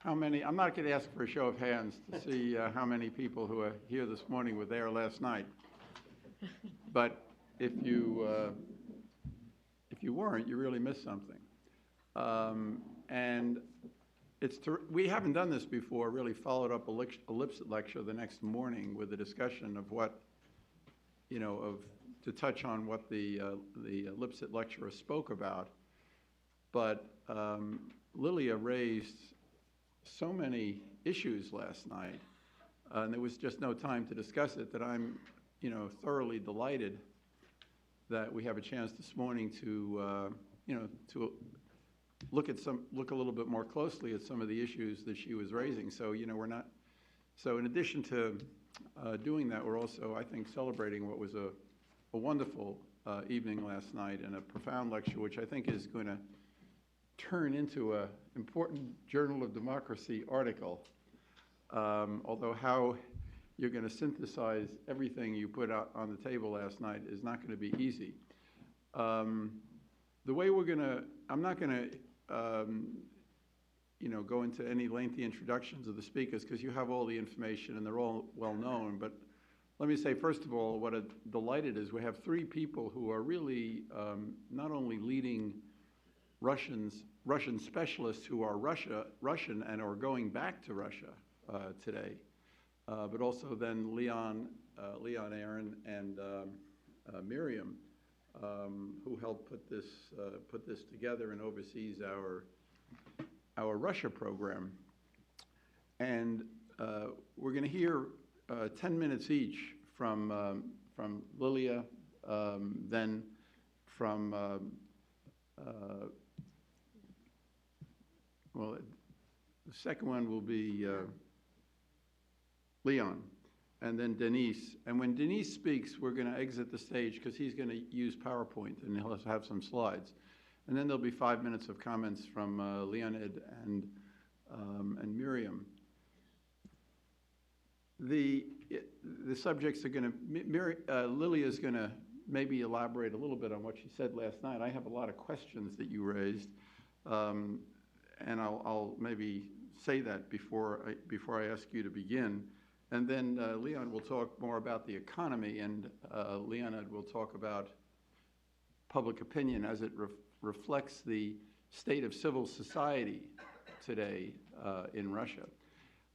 How many, I'm not going to ask for a show of hands to see how many people who are here this morning were there last night. But if you weren't, you really missed something. And we haven't done this before, really followed up a Lipset lecture the next morning with a discussion of what, to touch on what the Lipset lecturer spoke about. But Lilia raised so many issues last night, and there was just no time to discuss it, that I'm, thoroughly delighted that we have a chance this morning to, to look a little bit more closely at some of the issues that she was raising. So, so in addition to doing that, we're also, I think, celebrating what was a wonderful evening last night and a profound lecture, which I think is going to turn into an important Journal of Democracy article, although how you're going to synthesize everything you put out on the table last night is not going to be easy. The way we're going to, I'm not going to, go into any lengthy introductions of the speakers because you have all the information and they're all well known, but let me say, first of all, what a delight it is. We have three people who are really not only leading Russian specialists who are Russian and are going back to Russia today, but also then Leon Aaron and Miriam, who helped put this together and oversees our Russia program. And we're going to hear 10 minutes each from Lilia, then from well, the second one will be Leon, and then Denise. And when Denise speaks, we're going to exit the stage because he's going to use PowerPoint and he'll have some slides. And then there'll be 5 minutes of comments from Leonid and Miriam. The subjects are going to, Lilia is going to maybe elaborate a little bit on what she said last night. I have a lot of questions that you raised. And I'll maybe say that before I ask you to begin. And then Leon will talk more about the economy, and Leonid will talk about public opinion as it reflects the state of civil society today in Russia.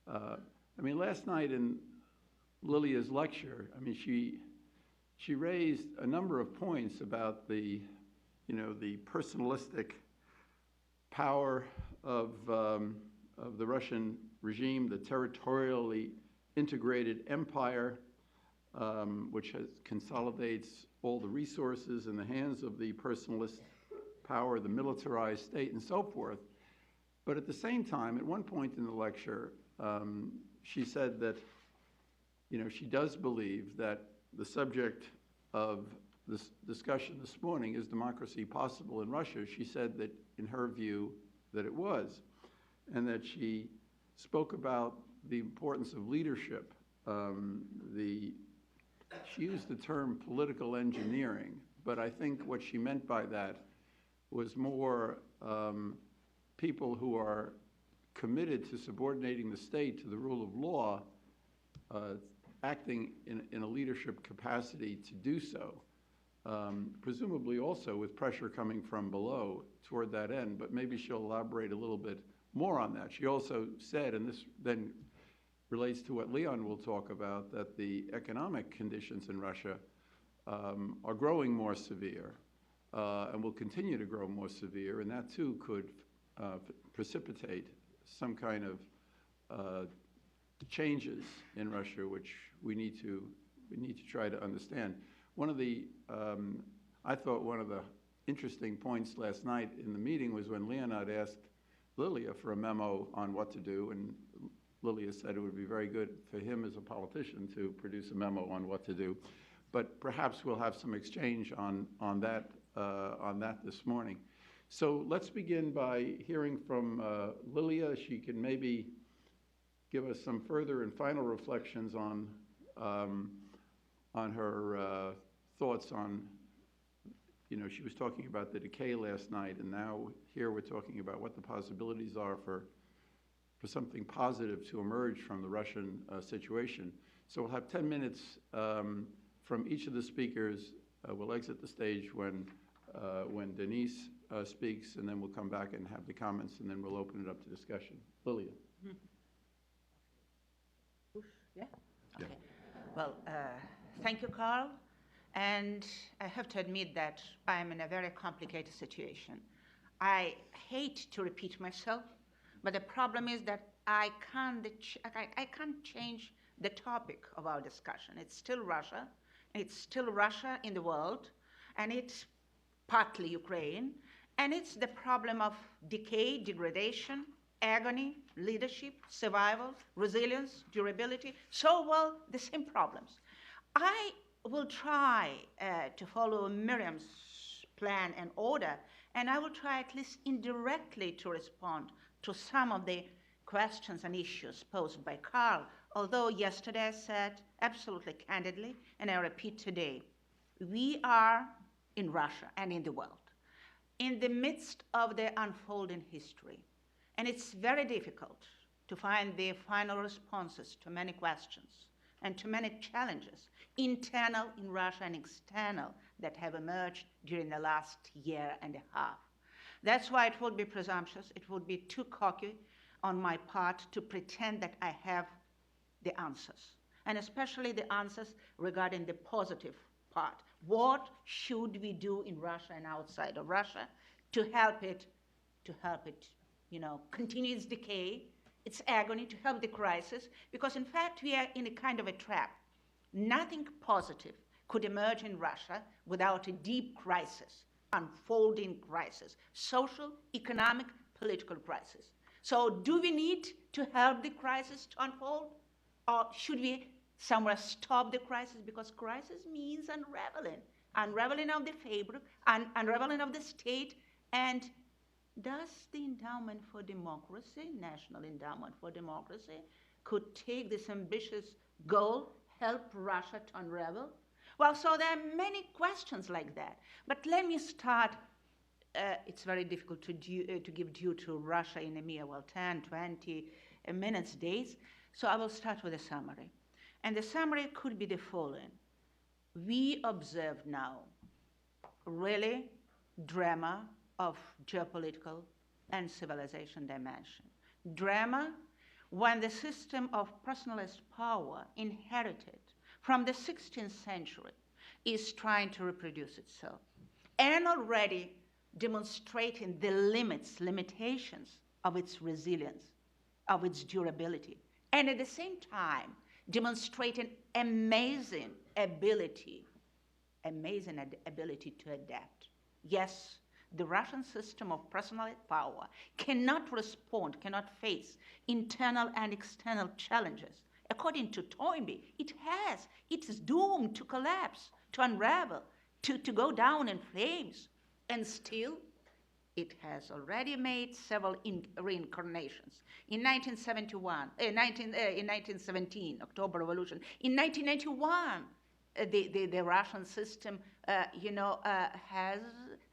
I mean, last night in Lilia's lecture, I mean, she raised a number of points about the personalistic power of the Russian regime, the territorially integrated empire, which consolidates all the resources in the hands of the personalist power, the militarized state, and so forth. But at the same time, at one point in the lecture, she said that, she does believe that the subject of this discussion this morning is democracy possible in Russia. She said that, in her view, that it was, and that she spoke about the importance of leadership. She used the term political engineering, but I think what she meant by that was more people who are committed to subordinating the state to the rule of law, acting in a leadership capacity to do so. Presumably also with pressure coming from below toward that end, but maybe she'll elaborate a little bit more on that. She also said, and this then relates to what Leon will talk about, that the economic conditions in Russia are growing more severe and will continue to grow more severe, and that too could precipitate some kind of changes in Russia, which we need to try to understand. One of the, I thought one of the interesting points last night in the meeting was when Leonid asked Lilia for a memo on what to do, and Lilia said it would be very good for him as a politician to produce a memo on what to do. But perhaps we'll have some exchange on that this morning. So let's begin by hearing from Lilia. She can maybe give us some further and final reflections on her thoughts on, she was talking about the decay last night, and now here we're talking about what the possibilities are for something positive to emerge from the Russian situation. So we'll have 10 minutes from each of the speakers. We'll exit the stage when Denise speaks, and then we'll come back and have the comments, and then we'll open it up to discussion. Lilia. Yeah? Okay. Well, thank you, Carl. And I have to admit that I'm in a very complicated situation. I hate to repeat myself, but the problem is that I can't change the topic of our discussion. It's still Russia. It's still Russia in the world, and it's partly Ukraine, and it's the problem of decay, degradation, agony, leadership, survival, resilience, durability. So, well, the same problems. I will try to follow Miriam's plan and order, and I will try at least indirectly to respond to some of the questions and issues posed by Carl, although yesterday I said absolutely candidly, and I repeat today, we are in Russia and in the world in the midst of the unfolding history. And it's very difficult to find the final responses to many questions and to many challenges, internal in Russia and external, that have emerged during the last year and a half. That's why it would be presumptuous, it would be too cocky on my part to pretend that I have the answers, and especially the answers regarding the positive part. What should we do in Russia and outside of Russia to help it, continue its decay, its agony, to help the crisis? Because in fact, we are in a kind of a trap. Nothing positive could emerge in Russia without a deep crisis, unfolding crisis, social, economic, political crisis. So do we need to help the crisis to unfold? Or should we somewhere stop the crisis? Because crisis means unraveling of the fabric, unraveling of the state. And does the endowment for democracy, National Endowment for Democracy, could take this ambitious goal, help Russia to unravel? Well, so there are many questions like that. But let me start. It's very difficult to give due to Russia in a mere, 10, 20 minutes, days. So I will start with a summary. And the summary could be the following. We observe now really drama of geopolitical and civilization dimension. Drama when the system of personalist power inherited from the 16th century is trying to reproduce itself, and already demonstrating the limitations of its resilience, of its durability, and at the same time demonstrating amazing ability to adapt. Yes, the Russian system of personal power cannot respond, cannot face internal and external challenges. According to Toynbee, it is doomed to collapse, to unravel, to go down in flames. And still, it has already made several reincarnations. In 1917, October Revolution. In 1991, the Russian system,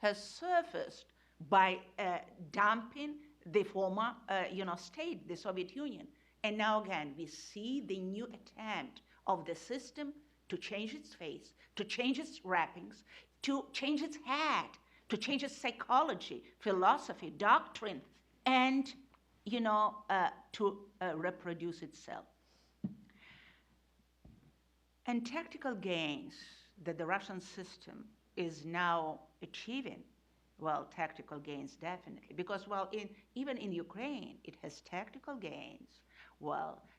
has surfaced by dumping the former, state, the Soviet Union. And now again, we see the new attempt of the system to change its face, to change its wrappings, to change its head, to change its psychology, philosophy, doctrine, and, to reproduce itself. And tactical gains that the Russian system is now achieving, tactical gains definitely, because, even in Ukraine, it has tactical gains.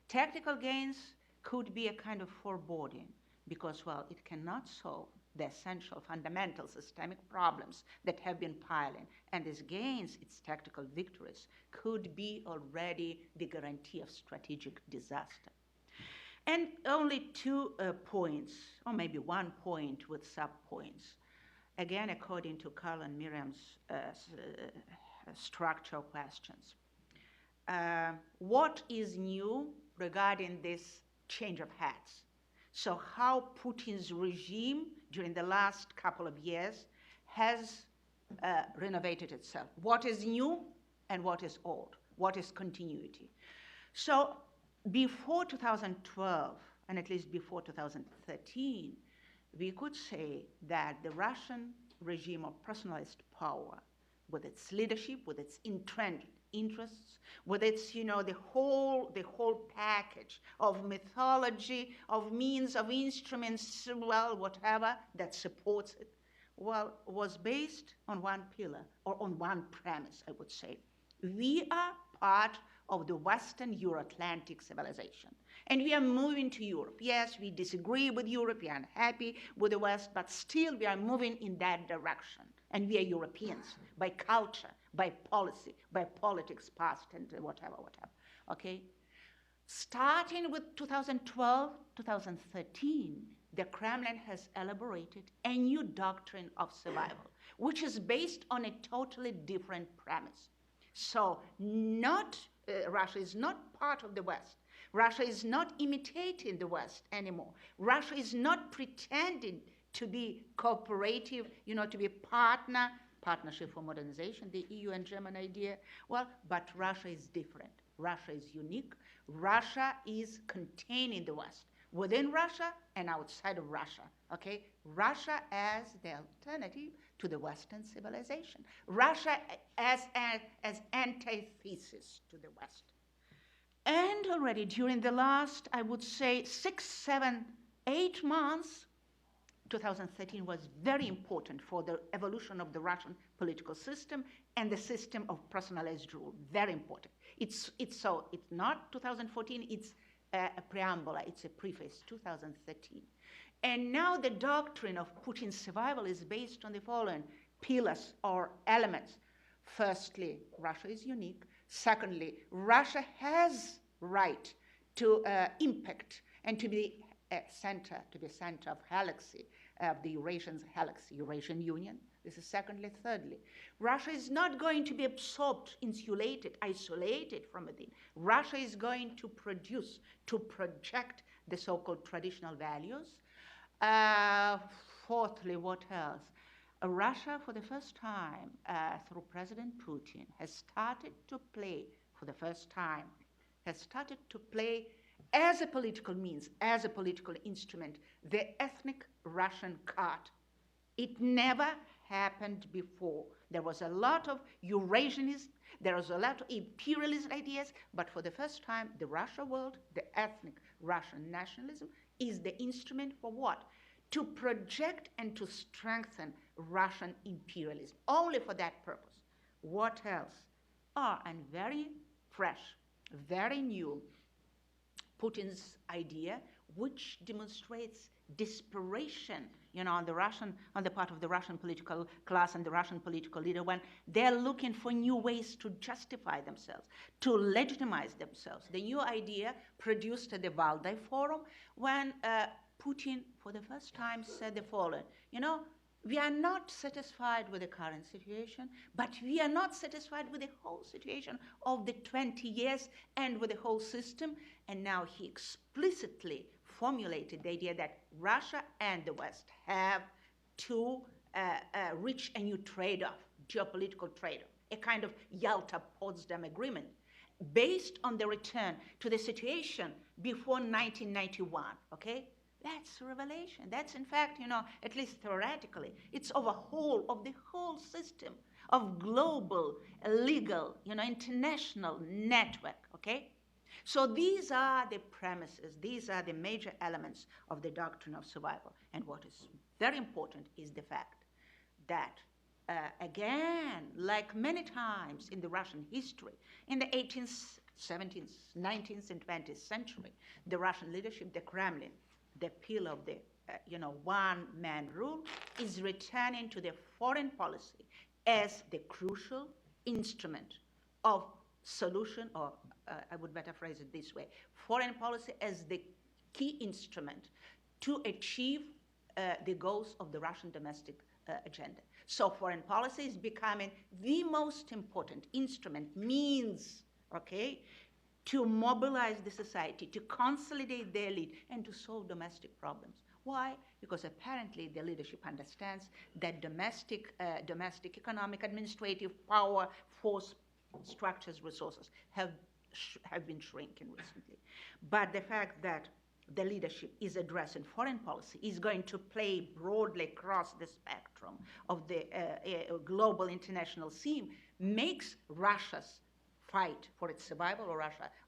Tactical gains could be a kind of foreboding, because, it cannot solve the essential, fundamental, systemic problems that have been piling. And these gains, its tactical victories, could be already the guarantee of strategic disaster. And only 2 points, or maybe 1 point with sub-points. Again, according to Carl and Miriam's structural questions. What is new regarding this change of hats? So how Putin's regime during the last couple of years has renovated itself. What is new? and what is old, what is continuity. So before 2012, and at least before 2013, we could say that the Russian regime of personalized power, with its leadership, with its entrenched interests, with its, the whole package of mythology, of means, of instruments, well, whatever that supports it, well, was based on one pillar, or on one premise, I would say. We are part of the Western Euro-Atlantic civilization, and we are moving to Europe. Yes, we disagree with Europe, we are unhappy with the West, but still we are moving in that direction. And we are Europeans by culture, by policy, by politics, past, and whatever, okay? Starting with 2012, 2013, the Kremlin has elaborated a new doctrine of survival, which is based on a totally different premise. So Russia is not part of the West. Russia is not imitating the West anymore. Russia is not pretending to be cooperative, to be partnership for modernization, the EU and German idea. Well, but Russia is different. Russia is unique. Russia is containing the West, within Russia and outside of Russia, okay? Russia as the alternative to the Western civilization. Russia as antithesis to the West. And already during the last, I would say, 6, 7, 8 months, 2013 was very important for the evolution of the Russian political system and the system of personalized rule. Very important. It's not 2014, it's a preamble, it's a preface, 2013. And now the doctrine of Putin's survival is based on the following pillars or elements. Firstly, Russia is unique. Secondly, Russia has right to impact and to be a center, of galaxy, of the Eurasian galaxy, Eurasian Union. This is secondly. Thirdly, Russia is not going to be absorbed, insulated, isolated from within. Russia is going to produce, to project the so-called traditional values. Fourthly, what else? Russia, for the first time, through President Putin, has started to play, for the first time, as a political means, as a political instrument, the ethnic Russian card. It never happened before. There was a lot of Eurasianism, there was a lot of imperialist ideas, but for the first time, the Russia world, the ethnic Russian nationalism, is the instrument for what? To project and to strengthen Russian imperialism, only for that purpose. What else? And very fresh, very new, Putin's idea, which demonstrates desperation, on the part of the Russian political class and the Russian political leader, when they're looking for new ways to justify themselves, to legitimize themselves. The new idea produced at the Valdai Forum, when Putin, for the first time, said the following: we are not satisfied with the current situation, but we are not satisfied with the whole situation of the 20 years and with the whole system. And now he explicitly formulated the idea that Russia and the West have to reach a new trade-off, geopolitical trade-off, a kind of Yalta-Potsdam agreement based on the return to the situation before 1991, okay? That's a revelation. That's, in fact, at least theoretically, it's overhaul of the whole system of global, legal, international network, okay? So these are the premises, these are the major elements of the doctrine of survival. And what is very important is the fact that, again, like many times in the Russian history, in the 18th, 17th, 19th, and 20th century, the Russian leadership, the Kremlin, the pillar of the one-man rule, is returning to the foreign policy as the crucial instrument of solution, or I would better phrase it this way, foreign policy as the key instrument to achieve the goals of the Russian domestic agenda. So foreign policy is becoming the most important instrument, means, okay, to mobilize the society, to consolidate their lead, and to solve domestic problems. Why? Because apparently the leadership understands that domestic economic, administrative power, force, structures, resources have been shrinking recently. But the fact that the leadership is addressing foreign policy, is going to play broadly across the spectrum of the global international scene, makes Russia's fight for its survival,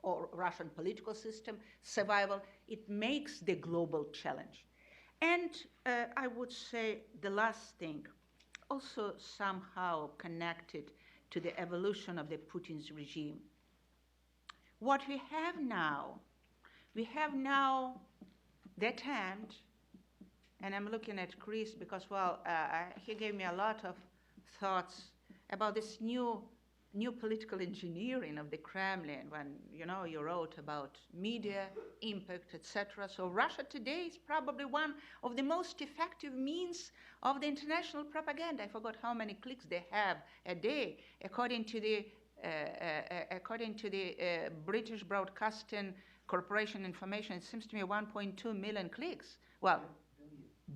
or Russian political system survival, it makes the global challenge. And I would say the last thing, also somehow connected to the evolution of the Putin's regime. What we have now the attempt, and I'm looking at Chris because, well, he gave me a lot of thoughts about this new political engineering of the Kremlin when, you wrote about media, impact, etc. So Russia today is probably one of the most effective means of the international propaganda. I forgot how many clicks they have a day, according to the British Broadcasting Corporation information. It seems to me 1.2 million clicks. Well,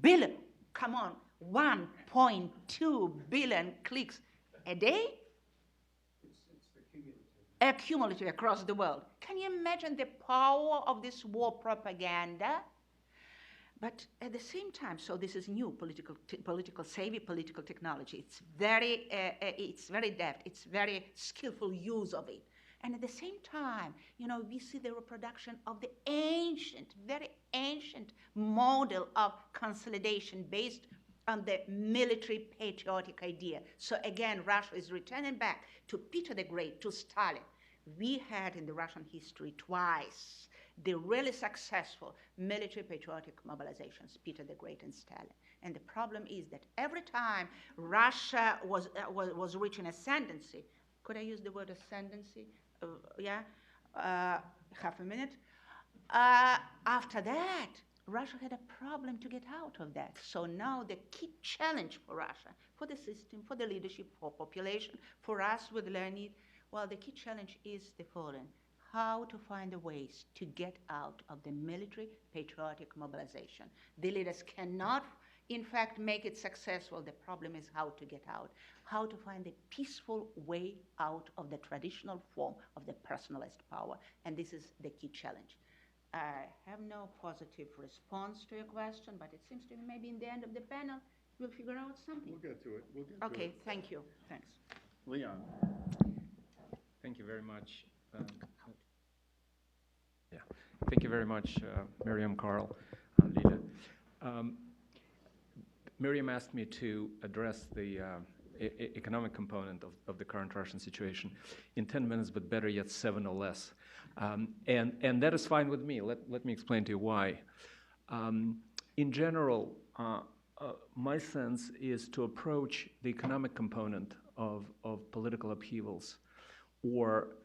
billion. Come on, 1.2 billion clicks a day. Accumulative across the world. Can you imagine the power of this war propaganda? But at the same time, so this is new political savvy political technology. It's very deft. It's very skillful use of it. And at the same time, we see the reproduction of the very ancient model of consolidation based on the military patriotic idea. So again, Russia is returning back to Peter the Great, to Stalin. We had in the Russian history twice the really successful military patriotic mobilizations, Peter the Great and Stalin. And the problem is that every time Russia was reaching ascendancy, could I use the word ascendancy? Half a minute. After that, Russia had a problem to get out of that. So now the key challenge for Russia, for the system, for the leadership, for population, for us with learning, well, the key challenge is the following: how to find the ways to get out of the military patriotic mobilization. The leaders cannot, in fact, make it successful. The problem is how to get out, how to find the peaceful way out of the traditional form of the personalized power. And this is the key challenge. I have no positive response to your question, but it seems to me maybe in the end of the panel, we'll figure out something. We'll get to it. Okay, thank you. Thanks. Leon. Thank you very much. Thank you very much, Miriam, Carl, and Lilia. Miriam asked me to address the economic component of the current Russian situation in 10 minutes, but better yet, 7 or less. And that is fine with me. Let me explain to you why. In general, my sense is to approach the economic component of political upheavals or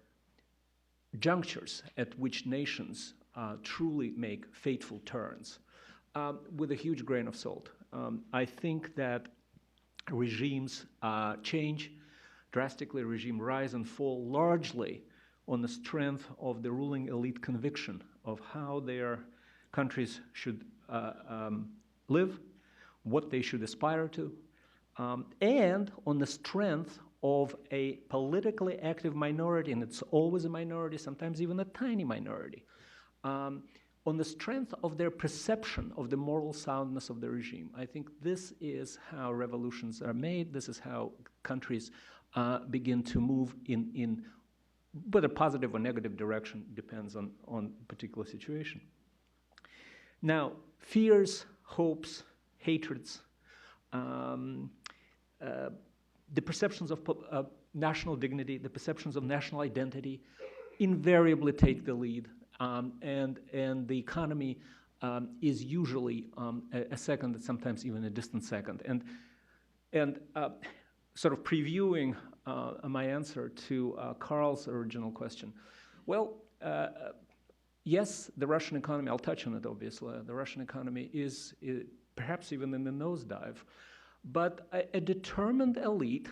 junctures at which nations truly make fateful turns with a huge grain of salt. I think that regimes change drastically, regime rise and fall largely on the strength of the ruling elite conviction of how their countries should live, what they should aspire to, and on the strength of a politically active minority, and it's always a minority, sometimes even a tiny minority, on the strength of their perception of the moral soundness of the regime. I think this is how revolutions are made. This is how countries begin to move in whether positive or negative direction depends on particular situation. Now, fears, hopes, hatreds, the perceptions of national dignity, the perceptions of national identity invariably take the lead, and the economy is usually a second, sometimes even a distant second. And sort of previewing my answer to Carl's original question, well, yes, the Russian economy, I'll touch on it obviously, the Russian economy is perhaps even in the nosedive, but a determined elite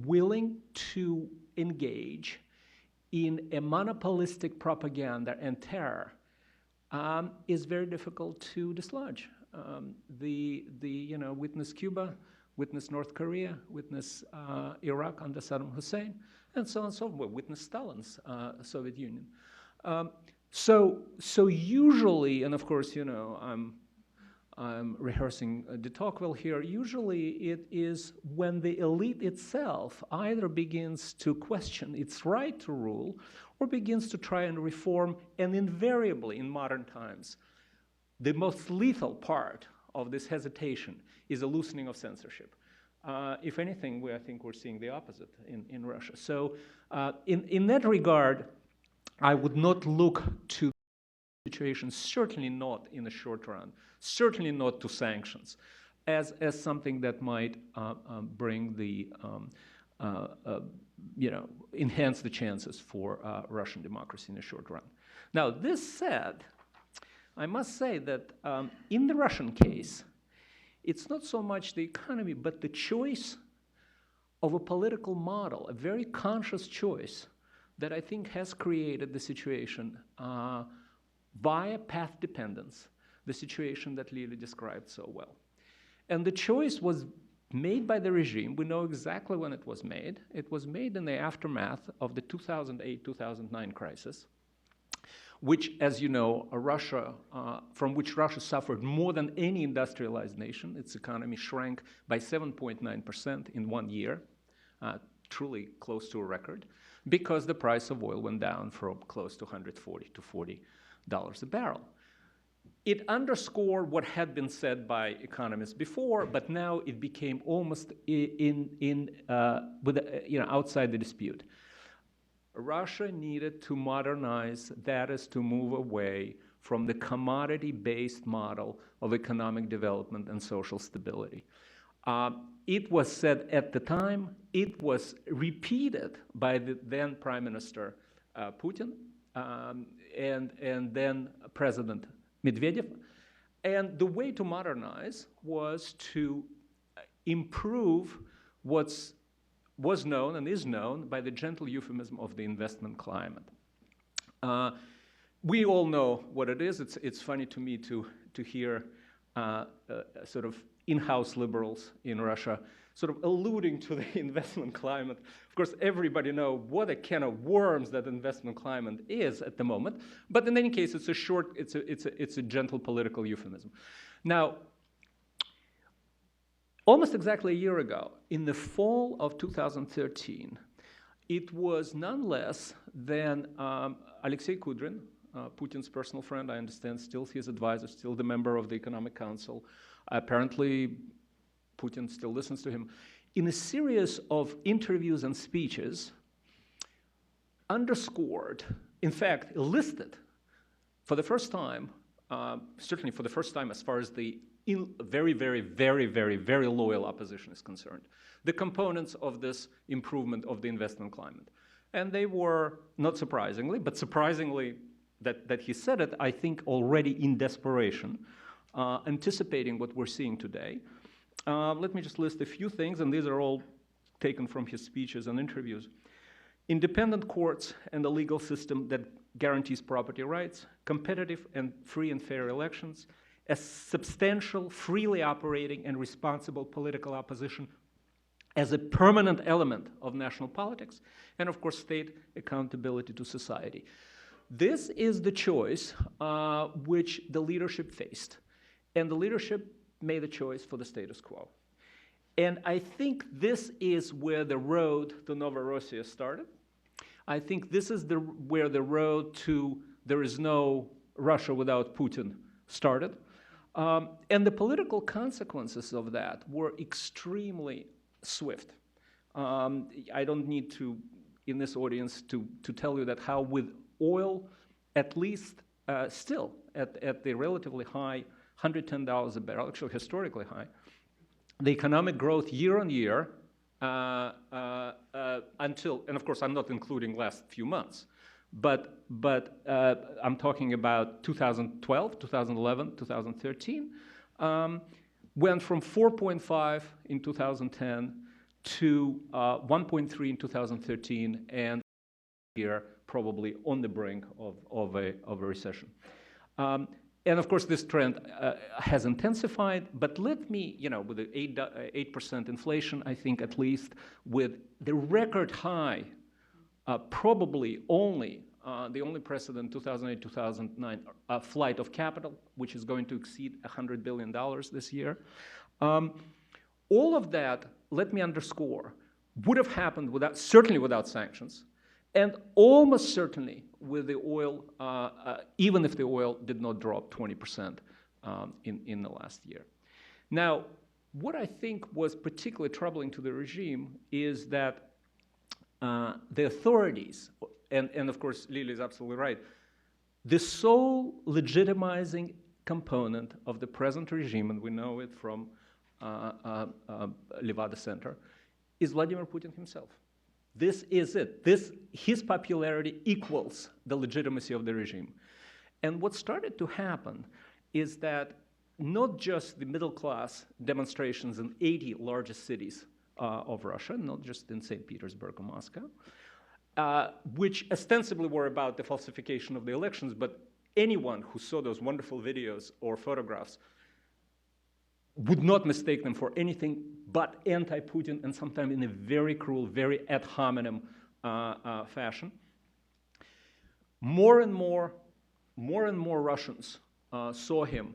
willing to engage in a monopolistic propaganda and terror is very difficult to dislodge. Witness Cuba, witness North Korea, witness Iraq under Saddam Hussein, and so on and so forth. We witnessed Stalin's Soviet Union. So usually, and of course, I'm rehearsing de Tocqueville here, usually it is when the elite itself either begins to question its right to rule or begins to try and reform, and invariably in modern times, the most lethal part of this hesitation is a loosening of censorship. If anything, I think we're seeing the opposite in Russia. So in that regard, I would not look to the situation, certainly not in the short run, certainly not to sanctions, as something that might bring the, enhance the chances for Russian democracy in the short run. Now, this said, I must say that in the Russian case, it's not so much the economy, but the choice of a political model, a very conscious choice that I think has created the situation via path dependence, the situation that Lilia described so well. And the choice was made by the regime. We know exactly when it was made. It was made in the aftermath of the 2008-2009 crisis, which, as you know, from which Russia suffered more than any industrialized nation. Its economy shrank by 7.9% in 1 year, truly close to a record, because the price of oil went down from close to $140 to $40 a barrel. It underscored what had been said by economists before, but now it became almost outside the dispute. Russia needed to modernize, that is, to move away from the commodity-based model of economic development and social stability. It was said at the time, it was repeated by the then Prime Minister Putin and then President Medvedev. And the way to modernize was to improve was known and is known by the gentle euphemism of the investment climate. We all know what it is. It's funny to me to hear sort of in-house liberals in Russia sort of alluding to the investment climate. Of course, everybody knows what a can of worms that investment climate is at the moment. But in any case, it's a gentle political euphemism. Now, almost exactly a year ago, in the fall of 2013, it was none less than Alexei Kudrin, Putin's personal friend, I understand, still his advisor, still the member of the Economic Council. Apparently, Putin still listens to him. In a series of interviews and speeches, underscored, in fact, listed for the first time, certainly for the first time as far as the very, very, very, very, very loyal opposition is concerned, the components of this improvement of the investment climate. And they were, not surprisingly, but surprisingly that he said it, I think already in desperation, anticipating what we're seeing today. Let me just list a few things, and these are all taken from his speeches and interviews. Independent courts and a legal system that guarantees property rights, competitive and free and fair elections, a substantial, freely operating and responsible political opposition as a permanent element of national politics, and of course state accountability to society. This is the choice which the leadership faced, and the leadership made a choice for the status quo. And I think this is where the road to Novorossiya started. I think this is where the road to there is no Russia without Putin started. And the political consequences of that were extremely swift. I don't need to, in this audience, to tell you that how with oil, at least still at the relatively high $110 a barrel, actually historically high, the economic growth year on year until, and of course I'm not including last few months, but I'm talking about 2012, 2011, 2013, went from 4.5 in 2010 to 1.3 in 2013, and here probably on the brink of a recession. And of course, this trend has intensified, but let me, with the 8% inflation, I think at least with the record high probably the only precedent, 2008-2009, a flight of capital, which is going to exceed $100 billion this year. All of that, let me underscore, would have happened certainly without sanctions, and almost certainly with the oil, even if the oil did not drop 20% in the last year. Now, what I think was particularly troubling to the regime is that the authorities, and of course Lilia is absolutely right, the sole legitimizing component of the present regime, and we know it from Levada Center, is Vladimir Putin himself. This is it. His popularity equals the legitimacy of the regime. And what started to happen is that not just the middle class demonstrations in 80 largest cities of Russia, not just in St. Petersburg or Moscow, which ostensibly were about the falsification of the elections, but anyone who saw those wonderful videos or photographs would not mistake them for anything but anti-Putin, and sometimes in a very cruel, very ad hominem fashion. More and more Russians saw him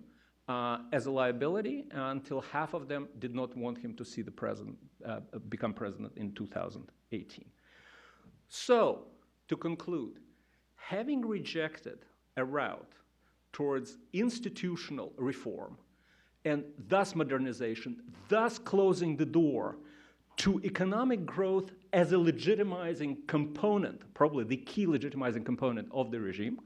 as a liability, until half of them did not want him to see the president become president in 2018. So, to conclude, having rejected a route towards institutional reform and thus modernization, thus closing the door to economic growth as a legitimizing component, probably the key legitimizing component of the regime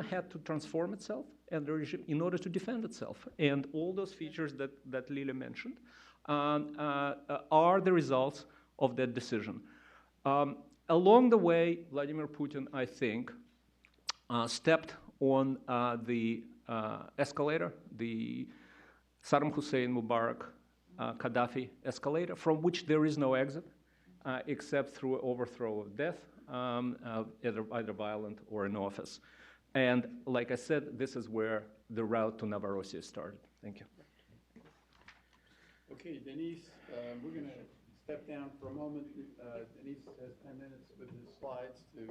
had to transform itself, and the regime, in order to defend itself. And all those features that Lilia mentioned are the results of that decision. Along the way, Vladimir Putin, I think, stepped on the escalator, the Saddam Hussein, Mubarak, Gaddafi escalator, from which there is no exit except through overthrow of death, either violent or in office. And like I said, this is where the route to Novorossiya started. Thank you. Okay, Denise, we're going to step down for a moment. Denise has 10 minutes with his slides to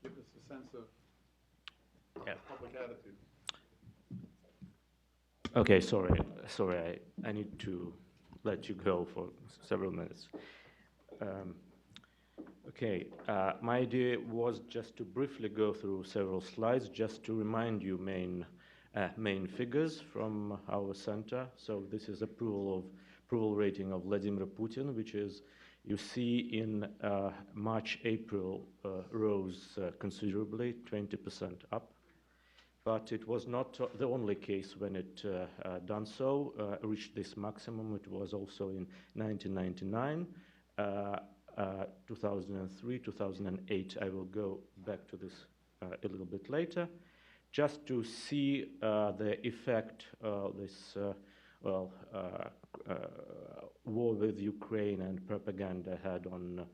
give us a sense of public attitude. Okay, sorry, I need to let you go for several minutes. Okay, my idea was just to briefly go through several slides, just to remind you main figures from our center. So this is approval rating of Vladimir Putin, which is, you see in March, April, rose considerably, 20% up. But it was not the only case when it done so, reached this maximum. It was also in 1999, 2003, 2008. I will go back to this a little bit later, just to see the effect this war with Ukraine and propaganda had on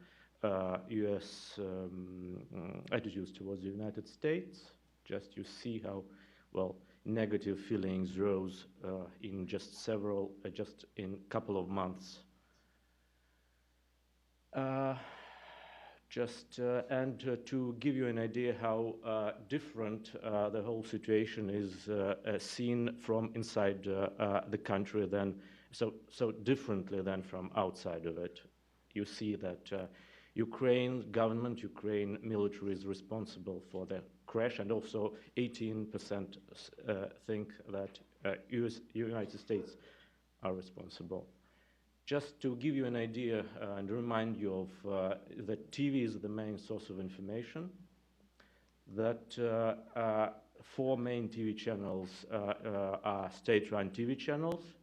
U.S. attitudes towards the United States. Just you see how, negative feelings rose in just in a couple of months. And to give you an idea how different the whole situation is seen from inside the country, so differently than from outside of it. You see that Ukraine government, Ukraine military is responsible for the crash, and also 18% think that United States are responsible. Just to give you an idea and remind you of that TV is the main source of information, that 4 main TV channels are state-run TV channels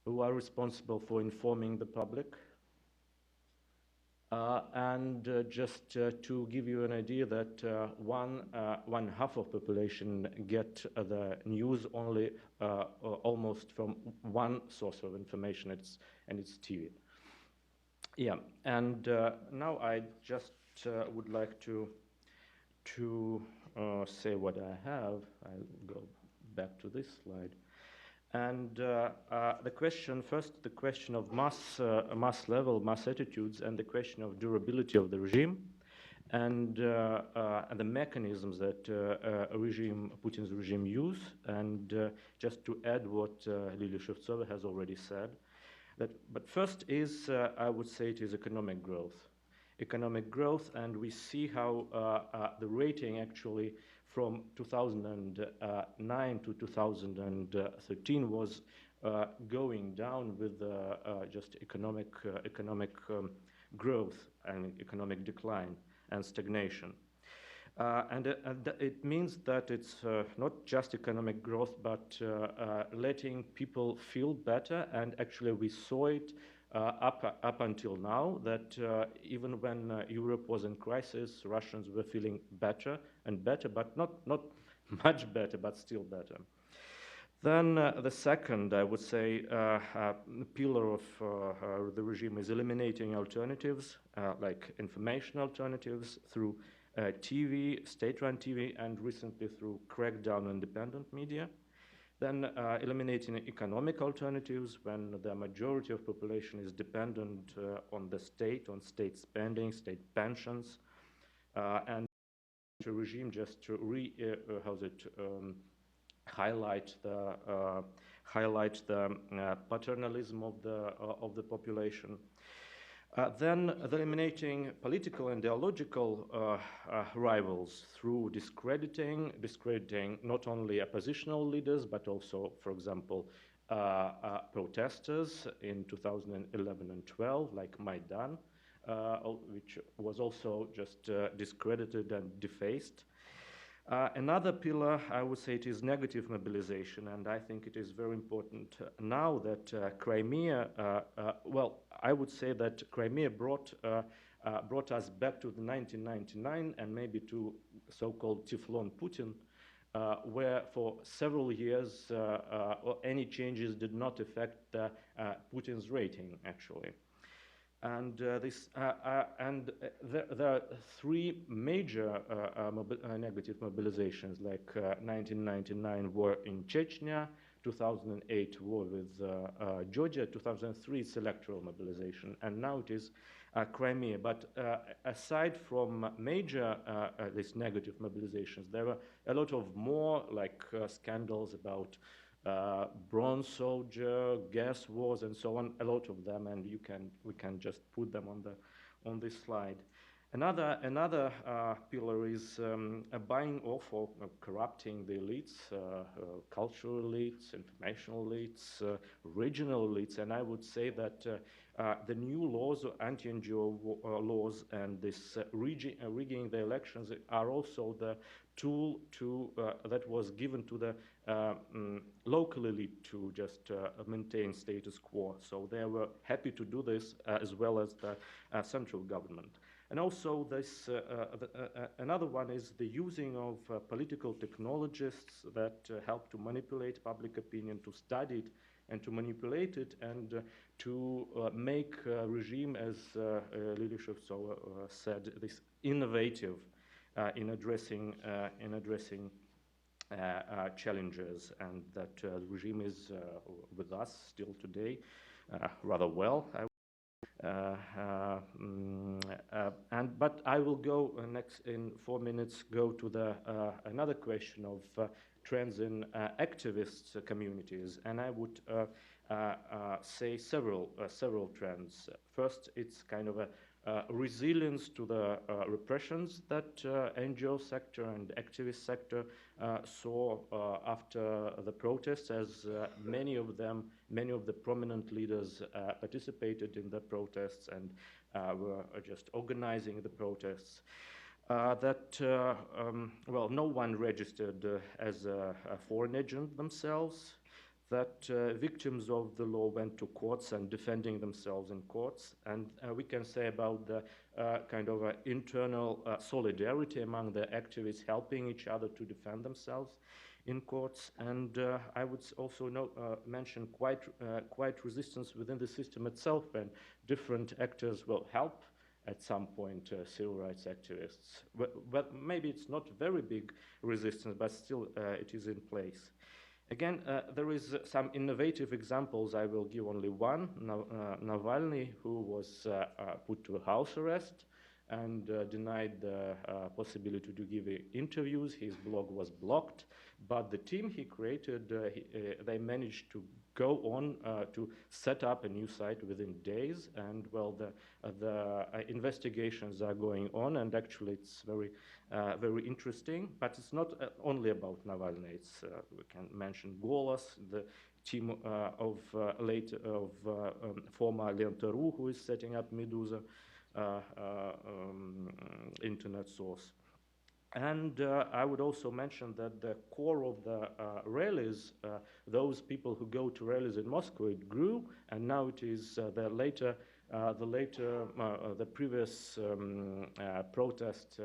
who are responsible for informing the public. Just to give you an idea that one half of population get the news only almost from one source of information, and it's TV. Yeah, and now I just would like to say what I have. I'll go back to this slide. And the question, first, the question of mass level, mass attitudes, and the question of durability of the regime, and the mechanisms that Putin's regime use. And just to add what Lilia Shevtsova has already said, but first is, I would say it is economic growth. Economic growth, and we see how the rating actually from 2009 to 2013 was going down with just economic growth and economic decline and stagnation. And it means that it's not just economic growth, but letting people feel better. And actually we saw it up until now, that even when Europe was in crisis, Russians were feeling better and better, but not much better, but still better. Then the second, I would say, pillar of the regime is eliminating alternatives, like information alternatives through TV, state-run TV, and recently through crackdown on independent media. Then eliminating economic alternatives when the majority of population is dependent on the state, on state spending, state pensions, and the regime just to highlight the paternalism of the population. Then eliminating political and ideological rivals through discrediting not only oppositional leaders, but also, for example, protesters in 2011 and 12, like Maidan, which was also just discredited and defaced. Another pillar, I would say, it is negative mobilization, and I think it is very important now that Crimea, well, I would say that Crimea brought us back to the 1999 and maybe to so-called Teflon Putin, where for several years any changes did not affect Putin's rating, actually. And there are three major negative mobilizations, like 1999 war in Chechnya, 2008 war with Georgia, 2003 electoral mobilization, and now it is Crimea. But aside from major these negative mobilizations, there were a lot of more, like scandals about bronze soldier, gas wars, and so on. A lot of them, and we can just put them on this slide. Another pillar is buying off or corrupting the elites, cultural elites, informational elites, regional elites, and I would say that the new laws, anti-NGO laws, and this rigging the elections are also the tool that was given to the local elite to just maintain status quo. So they were happy to do this as well as the central government. And also this, another one is the using of political technologists that help to manipulate public opinion, to study it and to manipulate it, and to make regime, as Lilia Shevtsova said, this innovative in addressing challenges, and that the regime is with us still today rather well. But I will go next in 4 minutes go to the another question of trends in activist communities, and I would say several trends. First, it's kind of a resilience to the repressions that NGO sector and activist sector saw after the protests, as many of the prominent leaders participated in the protests and were just organizing the protests. Well, no one registered as a foreign agent themselves, that victims of the law went to courts and defending themselves in courts. And we can say about the kind of internal solidarity among the activists, helping each other to defend themselves in courts. And I would also mention quite resistance within the system itself, when different actors will help at some point civil rights activists. But maybe it's not very big resistance, but still it is in place. Again, there is some innovative examples. I will give only one. Navalny, who was put to house arrest and denied the possibility to give interviews. His blog was blocked, but the team he created, they managed to go on to set up a new site within days, and well, the investigations are going on, and actually it's very interesting. But it's not only about Navalny. It's we can mention Golos, the team of former Lenta.ru, who is setting up Medusa internet source. And I would also mention that the core of the rallies, those people who go to rallies in Moscow, it grew, and now it is the previous protest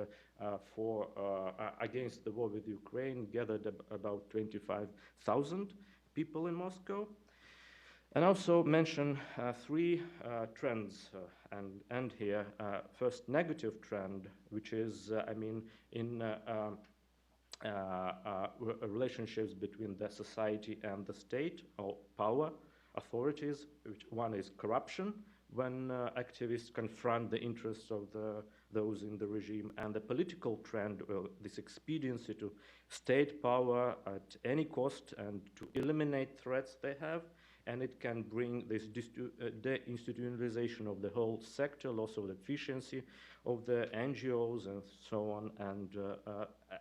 against the war with Ukraine gathered about 25,000 people in Moscow. And also mention three trends and end here. First, negative trend, which is, in relationships between the society and the state or power authorities. One is corruption, when activists confront the interests of those in the regime, and the political trend, this expediency to state power at any cost and to eliminate threats they have. And it can bring this deinstitutionalization of the whole sector, loss of efficiency of the NGOs and so on, and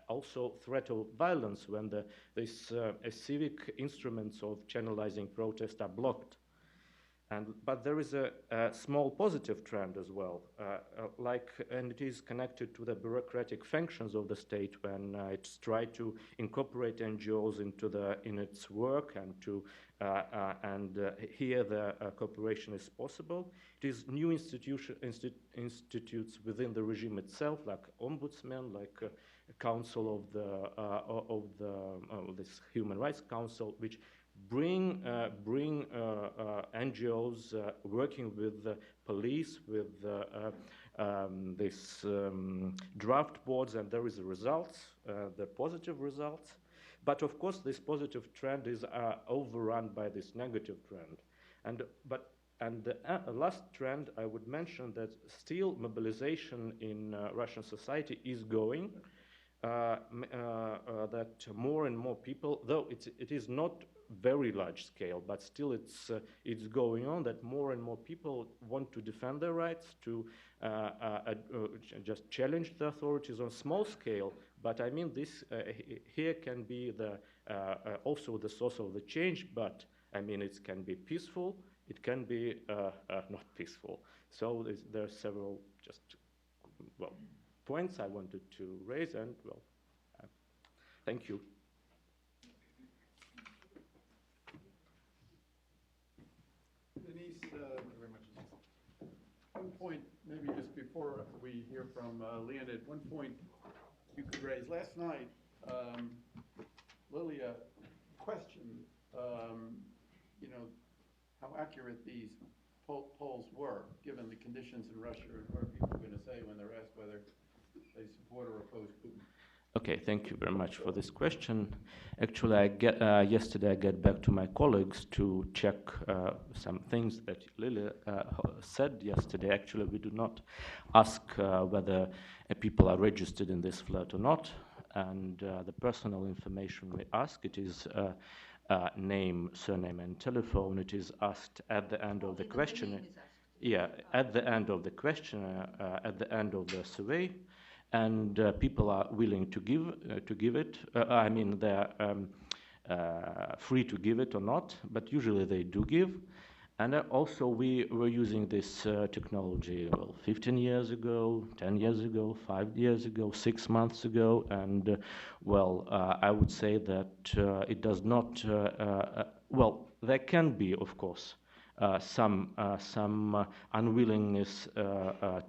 also threat of violence when these civic instruments of channelizing protest are blocked. But there is a small positive trend as well, and it is connected to the bureaucratic functions of the state when it's tried to incorporate NGOs in its work, and here the cooperation is possible. It is new institutes within the regime itself, like ombudsman, like council of this Human Rights Council, which bring NGOs working with the police, with this draft boards, and there is results, the positive results. But of course, this positive trend is overrun by this negative trend. And the last trend, I would mention that still mobilization in Russian society is going. That more and more people, though it is not very large scale, but still it's going on, that more and more people want to defend their rights, to just challenge the authorities on small scale. But I mean, this here can be also the source of the change, but I mean, it can be peaceful, it can be not peaceful. So there are several points I wanted to raise, and thank you. Denise, one point, maybe just before we hear from Leonid, one point you could raise. Last night, Lilia questioned, how accurate these polls were, given the conditions in Russia, and what are people going to say when they're asked whether they support or oppose Putin? Okay, thank you very much for this question. Actually, yesterday I get back to my colleagues to check some things that Lilia said yesterday. Actually, we do not ask whether people are registered in this flat or not, and the personal information we ask, it is name, surname, and telephone. It is asked at the end of the questionnaire. Yeah, at the end of the questionnaire, at the end of the survey. And people are willing to give it. I mean, they're free to give it or not, but usually they do give. And also we were using this technology 15 years ago, 10 years ago, 5 years ago, 6 months ago, and I would say that it does not. There can be, of course, some unwillingness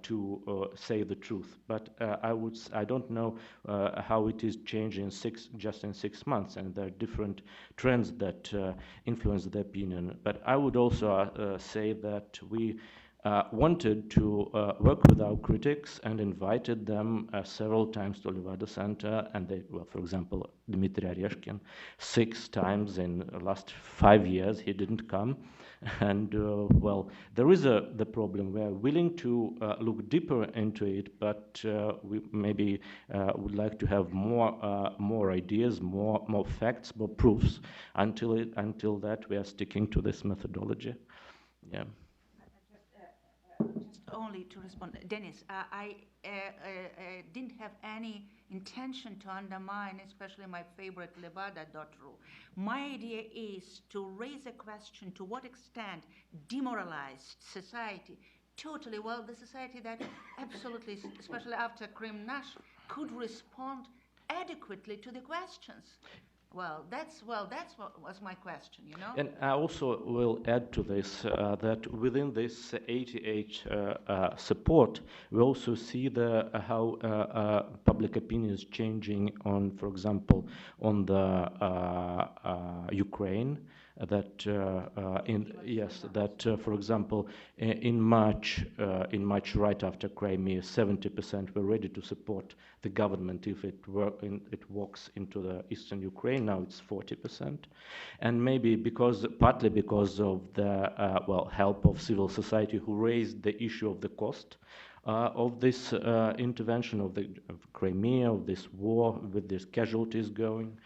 to say the truth, but I don't know how it is changing just in 6 months, and there are different trends that influence the opinion. But I would also say that we wanted to work with our critics and invited them several times to Levada Center, and they, well, for example, Dmitry Oreshkin, 6 times in the last 5 years he didn't come. And well, there is the problem. We are willing to look deeper into it, but we maybe would like to have more ideas, more facts, more proofs. Until that, we are sticking to this methodology. Yeah. Just only to respond, Denis, I didn't have any intention to undermine, especially my favorite Levada.ru. My idea is to raise a question: to what extent demoralized society, totally, well, the society that absolutely, especially after Krym-Nash, could respond adequately to the questions. Well, that's what was my question, you know? And I also will add to this that within this 88 support, we also see how public opinion is changing on, for example, on the Ukraine. That for example, in March, right after Crimea, 70% were ready to support the government if it walks into the eastern Ukraine. Now it's 40%, and maybe partly because of the help of civil society, who raised the issue of the cost of this intervention of Crimea, of this war, with these casualties going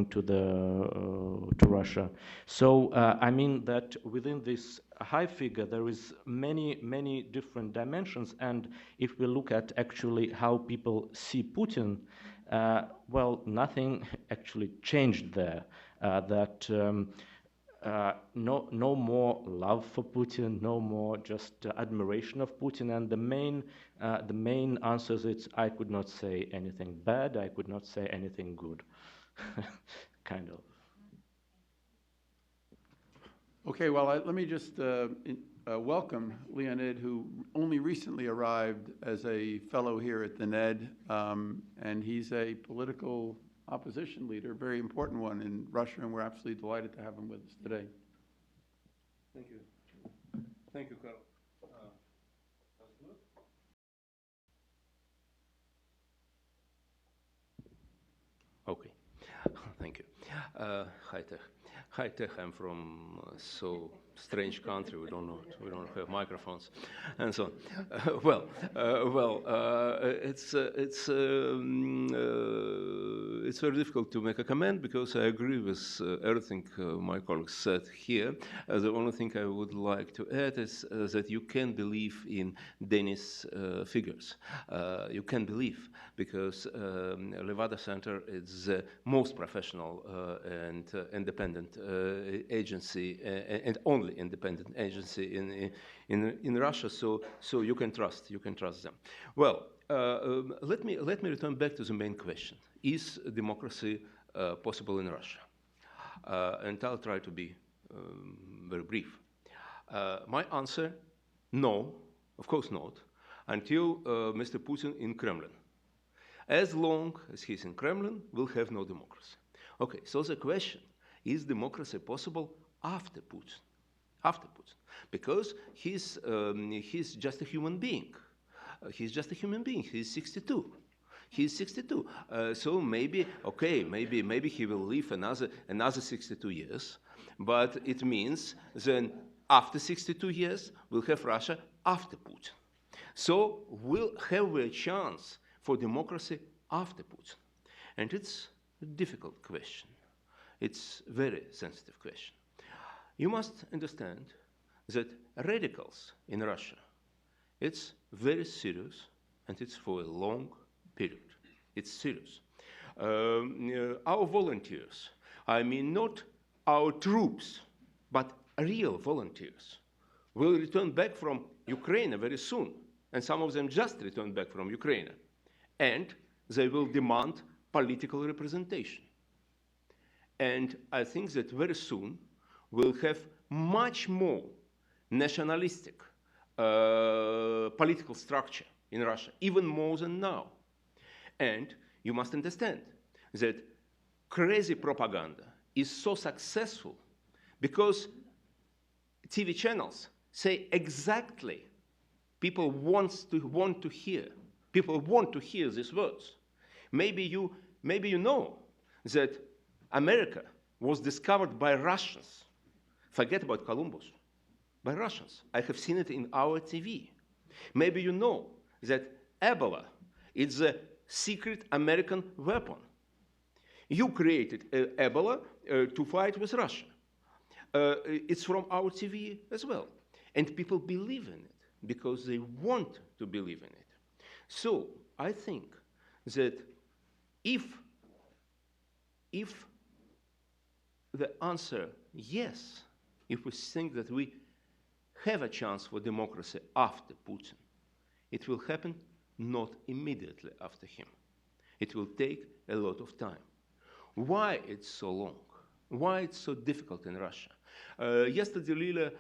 to Russia. So I mean that within this high figure there is many different dimensions, and if we look at actually how people see Putin, well, nothing actually changed there. No more love for Putin, no more just admiration of Putin, and the main answer is I could not say anything bad, I could not say anything good, kind of. Okay, well, let me just welcome Leonid, who only recently arrived as a fellow here at the NED, and he's a political opposition leader, very important one in Russia, and we're absolutely delighted to have him with us today. Thank you. Thank you, Carl. Okay. Thank you. Hi Tech. I'm from so strange country. We don't have microphones, and so on. It's very difficult to make a comment because I agree with everything my colleagues said here. The only thing I would like to add is that you can believe in Denis' figures. You can believe because Levada Center is the most professional and independent agency and only independent agency in Russia. So you can trust them. Well, let me return back to the main question: is democracy possible in Russia? And I'll try to be very brief. My answer: no, of course not, until Mr. Putin in Kremlin. As long as he's in Kremlin, we'll have no democracy. Okay, so the question: is democracy possible after Putin? After Putin, because he's just a human being. He's just a human being. He's 62. He's 62. So maybe he will live another 62 years. But it means then after 62 years we'll have Russia after Putin. So we'll have a chance for democracy after Putin, and it's a difficult question. It's a very sensitive question. You must understand that radicals in Russia, it's very serious, and it's for a long period. It's serious. Our volunteers, I mean not our troops, but real volunteers, will return back from Ukraine very soon, and some of them just returned back from Ukraine, and they will demand political representation. And I think that very soon we'll have much more nationalistic political structure in Russia, even more than now. And you must understand that crazy propaganda is so successful because TV channels say exactly people want to hear. People want to hear these words. Maybe you know that America was discovered by Russians. Forget about Columbus. By Russians. I have seen it in our TV. Maybe you know that Ebola is a secret American weapon. You created Ebola to fight with Russia. It's from our TV as well. And people believe in it because they want to believe in it. So I think that if the answer yes, if we think that we have a chance for democracy after Putin, it will happen not immediately after him. It will take a lot of time. Why it's so long? Why it's so difficult in Russia? Yesterday, Lilia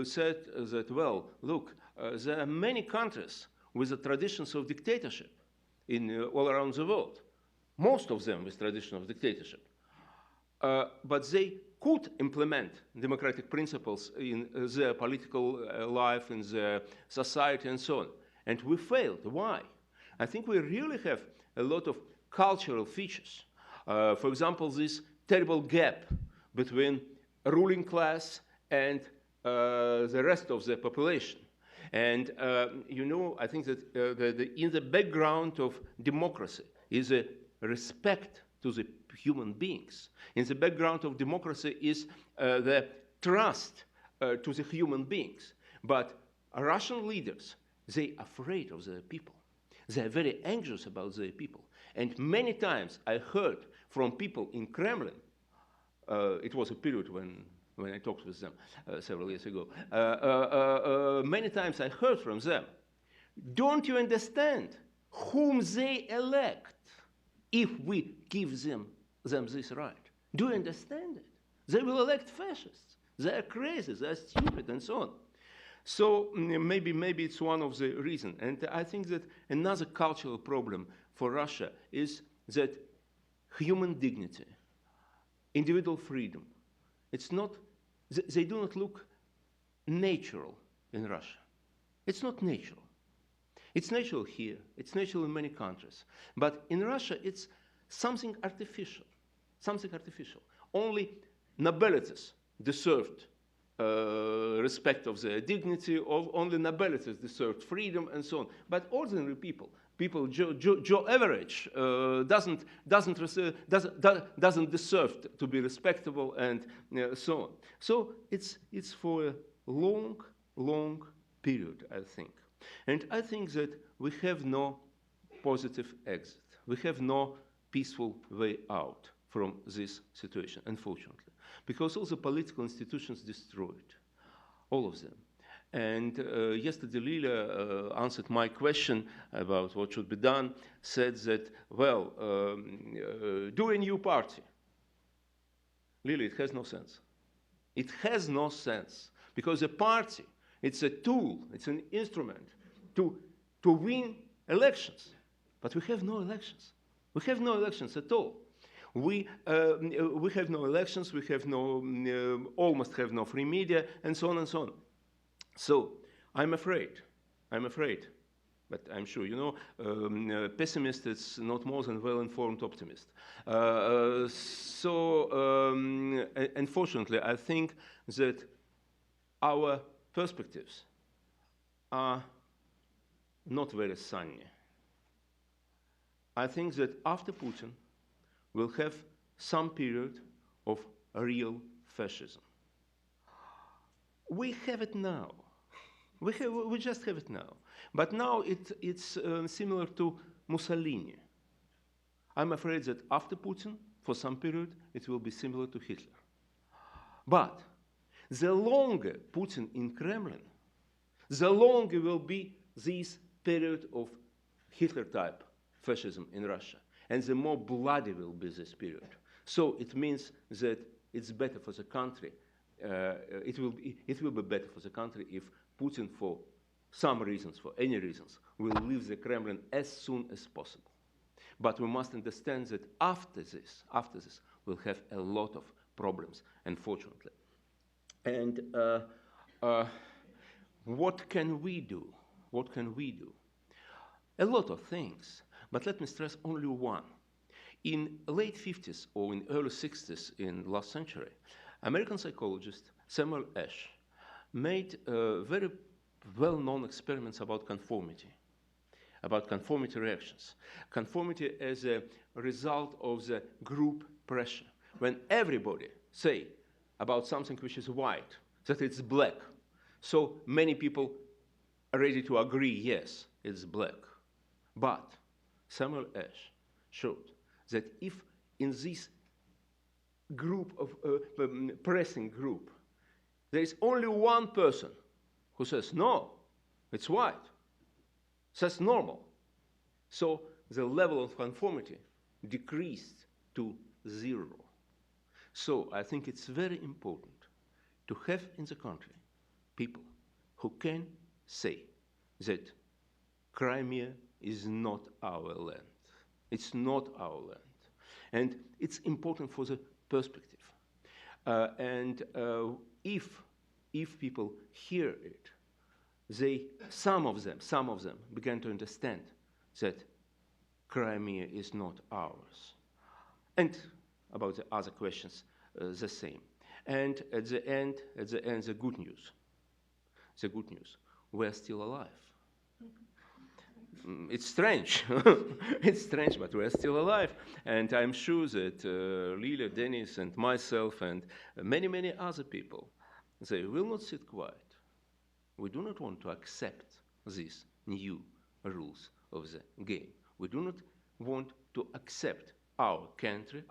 said that, well, look, there are many countries with the traditions of dictatorship all around the world. Most of them with tradition of dictatorship. But they could implement democratic principles in their political life, in their society, and so on. And we failed. Why? I think we really have a lot of cultural features. For example, this terrible gap between ruling class and the rest of the population. And, you know, I think that in the background of democracy is a respect to the human beings. In the background of democracy is the trust to the human beings. But Russian leaders, they're afraid of their people. They're very anxious about their people. And many times I heard from people in Kremlin, it was a period when I talked with them several years ago, many times I heard from them, don't you understand whom they elect if we give them this right? Do you understand it? They will elect fascists. They are crazy, they are stupid, and so on. So maybe it's one of the reasons. And I think that another cultural problem for Russia is that human dignity, individual freedom, it's not, they do not look natural in Russia. It's not natural. It's natural here, it's natural in many countries. But in Russia, it's something artificial, something artificial. Only nobilities deserved respect of their dignity, only nobilities deserved freedom, and so on. But ordinary people, Joe Average, doesn't deserve to be respectable, and so on. So it's for a long period, I think. And I think that we have no positive exit. We have no peaceful way out from this situation, unfortunately, because all the political institutions destroyed, all of them. And yesterday, Lilia answered my question about what should be done, said that, well, do a new party. Lilia, it has no sense. It has no sense, because a party, it's a tool, it's an instrument to win elections. But we have no elections. We have no elections at all. We have no elections, we have no, almost have no free media, and so on and so on. So I'm afraid, but I'm sure, you know, pessimist is not more than well-informed optimist. Unfortunately, I think that our perspectives are not very sunny. I think that after Putin, we'll have some period of real fascism. We have it now. We just have it now. But now it's similar to Mussolini. I'm afraid that after Putin, for some period, it will be similar to Hitler. But the longer Putin in Kremlin, the longer will be this period of Hitler-type fascism in Russia, and the more bloody will be this period. So it means that it's better for the country. It will be better for the country if Putin, for some reasons, for any reasons, will leave the Kremlin as soon as possible. But we must understand that after this, we'll have a lot of problems, unfortunately. And what can we do? What can we do? A lot of things, but let me stress only one. In late 50s or in early 60s in last century, American psychologist Samuel Ash made very well-known experiments about conformity reactions. Conformity as a result of the group pressure. When everybody say about something which is white, that it's black, so many people are ready to agree, yes, it's black. But Samuel Ash showed that if in this group of pressing group, there is only one person who says, no, it's white, that's normal. So the level of conformity decreased to 0. So I think it's very important to have in the country people who can say that Crimea is not our land. It's not our land. And it's important for the perspective. If people hear it, some of them began to understand that Crimea is not ours. And about the other questions, the same. And at the end, the good news. The good news, we're still alive. It's strange. It's strange, but we're still alive. And I'm sure that Lilia, Dennis, and myself, and many, many other people, they will not sit quiet. We do not want to accept these new rules of the game. We do not want to accept our country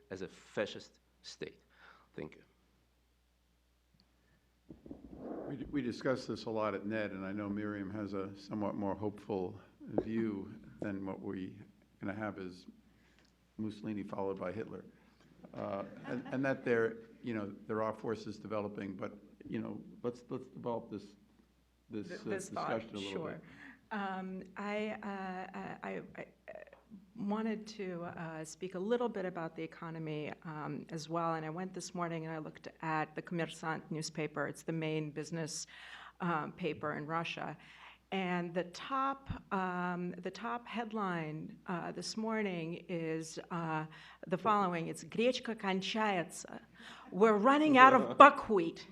as a fascist state. Thank you. We discussed this a lot at NED, and I know Miriam has a somewhat more hopeful view than what we're going to have is Mussolini followed by Hitler, and that there are forces developing. But let's develop this discussion a little sure. bit. I wanted to speak a little bit about the economy as well, and I went this morning and I looked at the Kommersant newspaper. It's the main business paper in Russia, and the top headline this morning is the following: "It's Grechka konchается. We're running out of buckwheat."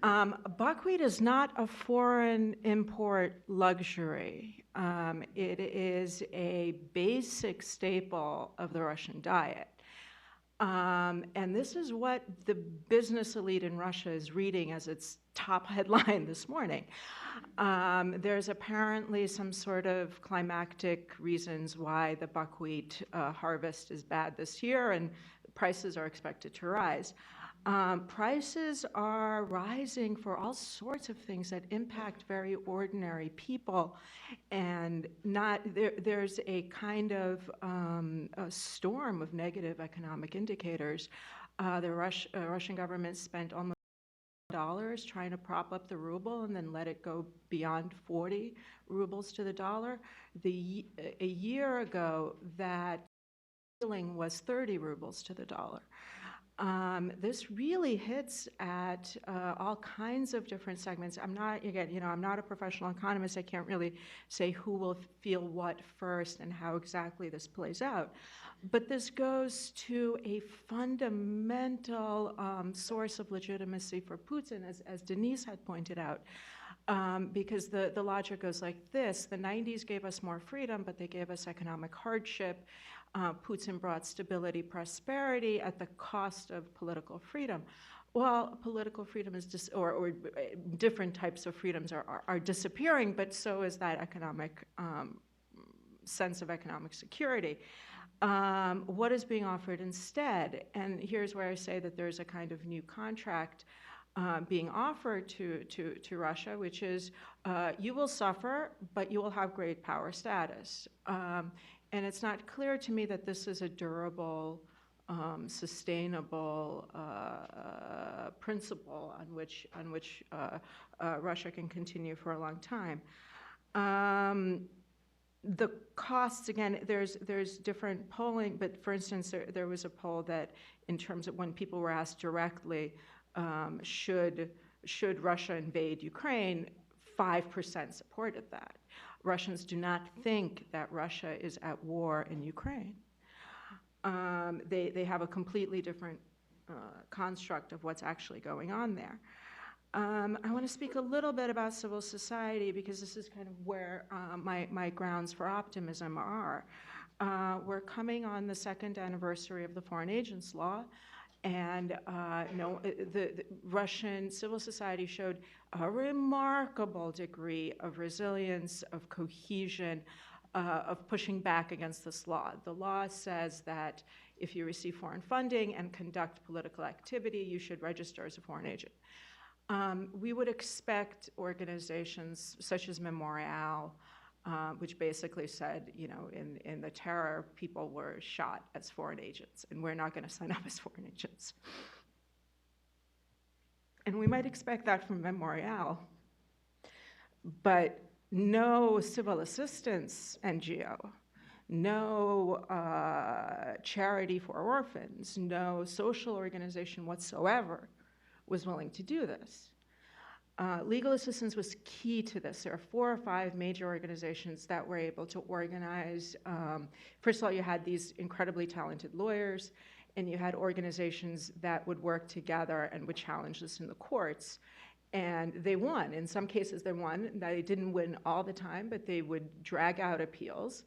Buckwheat is not a foreign import luxury. It is a basic staple of the Russian diet. And this is what the business elite in Russia is reading as its top headline this morning. There's apparently some sort of climactic reasons why the buckwheat harvest is bad this year, and prices are expected to rise. Prices are rising for all sorts of things that impact very ordinary people, and there's a kind of a storm of negative economic indicators. The Russian government spent almost $1 trying to prop up the ruble and then let it go beyond 40 rubles to the dollar. A year ago, that ceiling was 30 rubles to the dollar. This really hits at all kinds of different segments. I'm not a professional economist. I can't really say who will feel what first and how exactly this plays out. But this goes to a fundamental source of legitimacy for Putin, as Denise had pointed out. Because the logic goes like this: the 90s gave us more freedom, but they gave us economic hardship. Putin brought stability, prosperity at the cost of political freedom. Well, political freedom is or different types of freedoms are disappearing, but so is that economic sense of economic security. What is being offered instead? And here's where I say that there's a kind of new contract being offered to Russia, which is you will suffer, but you will have great power status. And it's not clear to me that this is a durable, sustainable principle on which Russia can continue for a long time. The costs, again, there's different polling, but for instance, there was a poll that in terms of when people were asked directly, should should Russia invade Ukraine, 5% supported that. Russians do not think that Russia is at war in Ukraine. They have a completely different construct of what's actually going on there. I want to speak a little bit about civil society because this is kind of where my grounds for optimism are. We're coming on the 2nd anniversary of the Foreign Agents Law, and the Russian civil society showed a remarkable degree of resilience, of cohesion, of pushing back against this law. The law says that if you receive foreign funding and conduct political activity, you should register as a foreign agent. We would expect organizations such as Memorial, which basically said, in the terror, people were shot as foreign agents, and we're not going to sign up as foreign agents. And we might expect that from Memorial, but no civil assistance NGO, no charity for orphans, no social organization whatsoever was willing to do this. Legal assistance was key to this. There are 4 or 5 major organizations that were able to organize. First of all, you had these incredibly talented lawyers, and you had organizations that would work together and would challenge this in the courts. And they won. In some cases, they won. They didn't win all the time, but they would drag out appeals.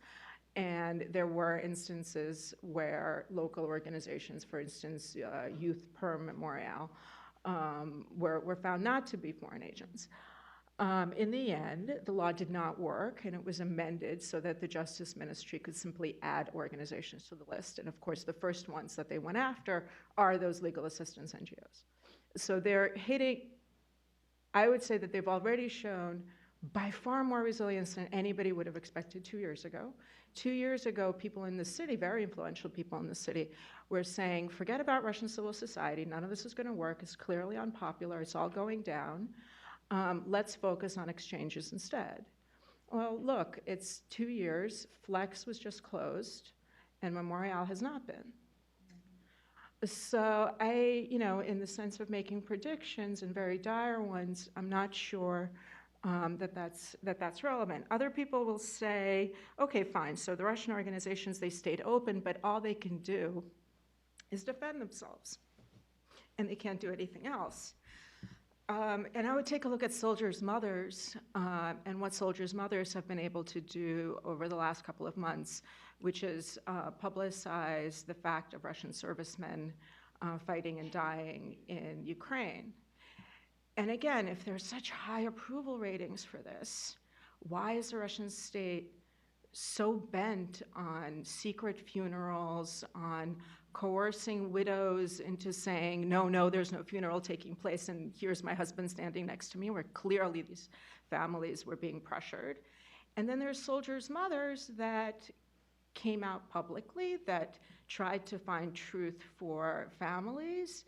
And there were instances where local organizations, for instance, Youth Per Memorial, were found not to be foreign agents. In the end, the law did not work, and it was amended so that the Justice Ministry could simply add organizations to the list. And of course, the first ones that they went after are those legal assistance NGOs. So they're hitting, I would say that they've already shown by far more resilience than anybody would have expected 2 years ago. 2 years ago, people in the city, very influential people in the city, were saying, forget about Russian civil society, none of this is going to work, it's clearly unpopular, it's all going down, let's focus on exchanges instead. Well, look, it's 2 years, Flex was just closed, and Memorial has not been. So in the sense of making predictions, and very dire ones, I'm not sure that's relevant. Other people will say, okay, fine, so the Russian organizations, they stayed open, but all they can do is defend themselves, and they can't do anything else. And I would take a look at soldiers' mothers and what soldiers' mothers have been able to do over the last couple of months, which is publicize the fact of Russian servicemen fighting and dying in Ukraine. And again, if there's such high approval ratings for this, why is the Russian state so bent on secret funerals, on coercing widows into saying, no, there's no funeral taking place, and here's my husband standing next to me, where clearly these families were being pressured. And then there's soldiers' mothers that came out publicly, that tried to find truth for families,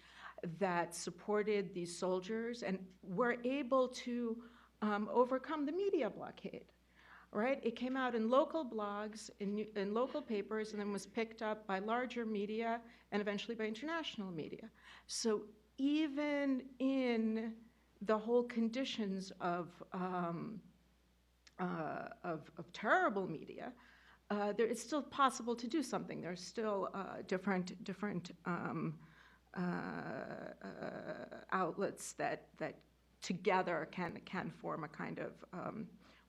that supported these soldiers, and were able to overcome the media blockade. Right? It came out in local blogs, in local papers, and then was picked up by larger media and eventually by international media. So even in the whole conditions of terrible media, it's still possible to do something. There's still different outlets that together can form a kind of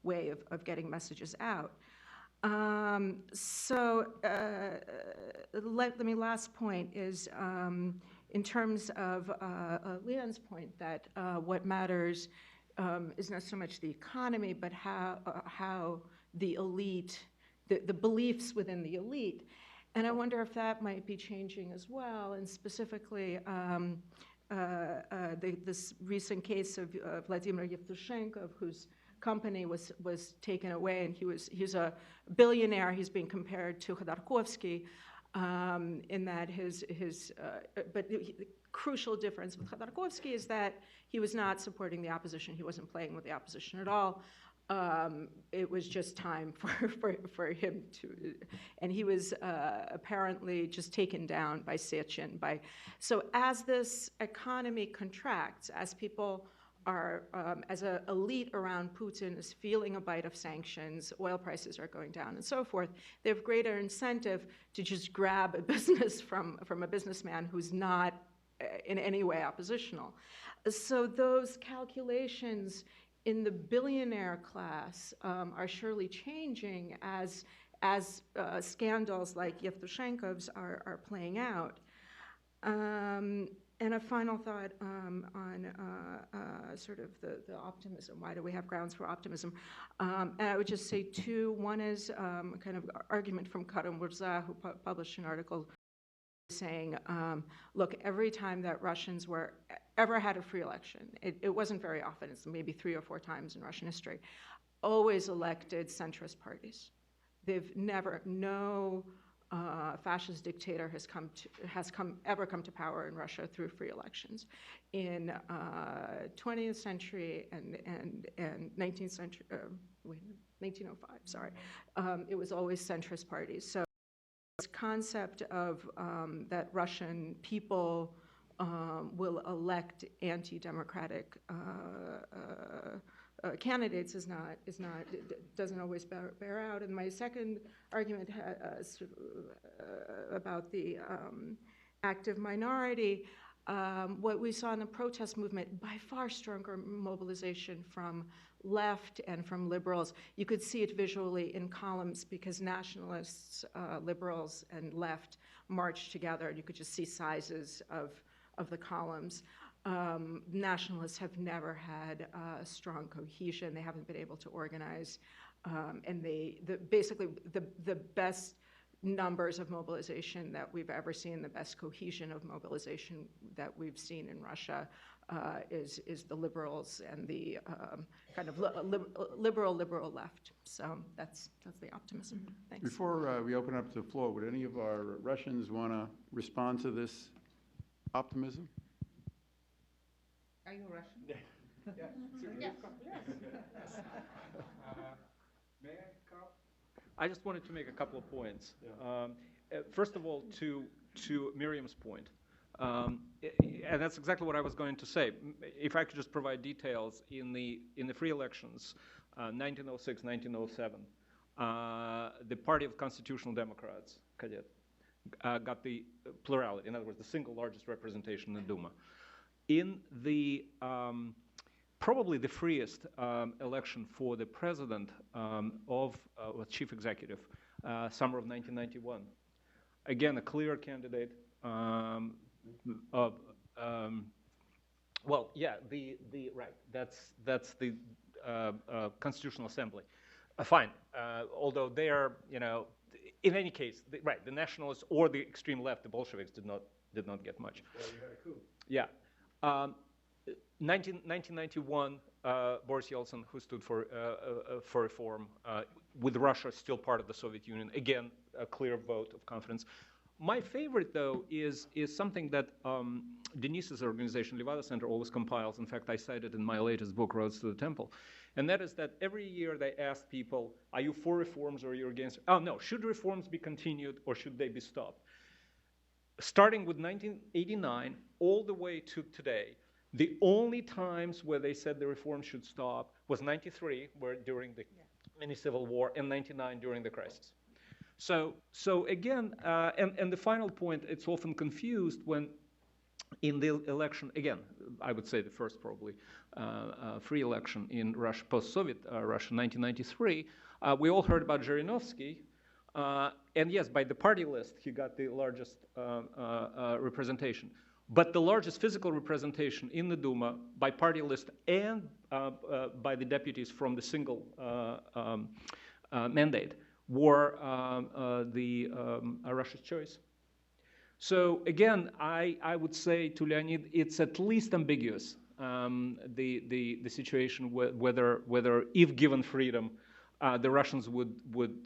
way of getting messages out. Last point is in terms of Leon's point that what matters is not so much the economy, but how the elite, the beliefs within the elite. And I wonder if that might be changing as well, and specifically this recent case of Vladimir Yevtushenko, whose company was taken away, and he's a billionaire. He's being compared to Khodorkovsky in that but the crucial difference with Khodorkovsky is that he was not supporting the opposition. He wasn't playing with the opposition at all. It was just time for him to, and he was apparently just taken down by Sechin. So as this economy contracts, as people as an elite around Putin, is feeling a bite of sanctions, oil prices are going down and so forth, they have greater incentive to just grab a business from a businessman who's not in any way oppositional. So those calculations in the billionaire class are surely changing as scandals like Yevtushenkov's are playing out. And a final thought on sort of the optimism. Why do we have grounds for optimism? And I would just say two. One is kind of argument from Karim Murza, who published an article saying, look, every time that Russians ever had a free election, it wasn't very often, it's maybe 3 or 4 times in Russian history, always elected centrist parties. They've never, no fascist dictator has ever come to power in Russia through free elections. In 20th century and 19th century, 1905, sorry, it was always centrist parties. So this concept of that Russian people will elect anti-democratic candidates doesn't always bear out. And my second argument about the active minority, what we saw in the protest movement, by far stronger mobilization from left and from liberals. You could see it visually in columns because nationalists, liberals, and left marched together. You could just see sizes of the columns. Nationalists have never had strong cohesion. They haven't been able to organize. And basically the best numbers of mobilization that we've ever seen, the best cohesion of mobilization that we've seen in Russia is the liberals and the kind of liberal left. So that's the optimism. Thanks. Before we open up to the floor, would any of our Russians want to respond to this optimism? Are you Russian? Yeah. Yes. May I, Carl? I just wanted to make a couple of points. Yeah. First of all, to Miriam's point, and that's exactly what I was going to say. If I could just provide details, in the free elections, 1906, 1907, the Party of Constitutional Democrats, Kadet, got the plurality, in other words, the single largest representation in the Duma. In the probably the freest election for the president of chief executive, summer of 1991. Again, a clear candidate. Well, yeah, right. That's the Constitutional Assembly. Fine. Although they are, in any case, right, the nationalists or the extreme left, the Bolsheviks, did not get much. Well, you had a coup. Yeah. 1991, Boris Yeltsin, who stood for reform, with Russia still part of the Soviet Union, again, a clear vote of confidence. My favorite, though, is something that Denise's organization, Levada Center, always compiles. In fact, I cited in my latest book, Roads to the Temple. And that is that every year they ask people, are you for reforms or are you against? Oh, no, should reforms be continued or should they be stopped? Starting with 1989 all the way to today, the only times where they said the reform should stop was 93, where during the mini civil war, and 99 during the crisis. So again, and the final point, it's often confused when in the election, again, I would say the first probably free election in Russia, post-Soviet Russia, 1993, we all heard about Zhirinovsky. And yes, by the party list, he got the largest representation. But the largest physical representation in the Duma by party list and by the deputies from the single mandate were Russia's choice. So again, I would say to Leonid, it's at least ambiguous, the situation whether if given freedom, the Russians would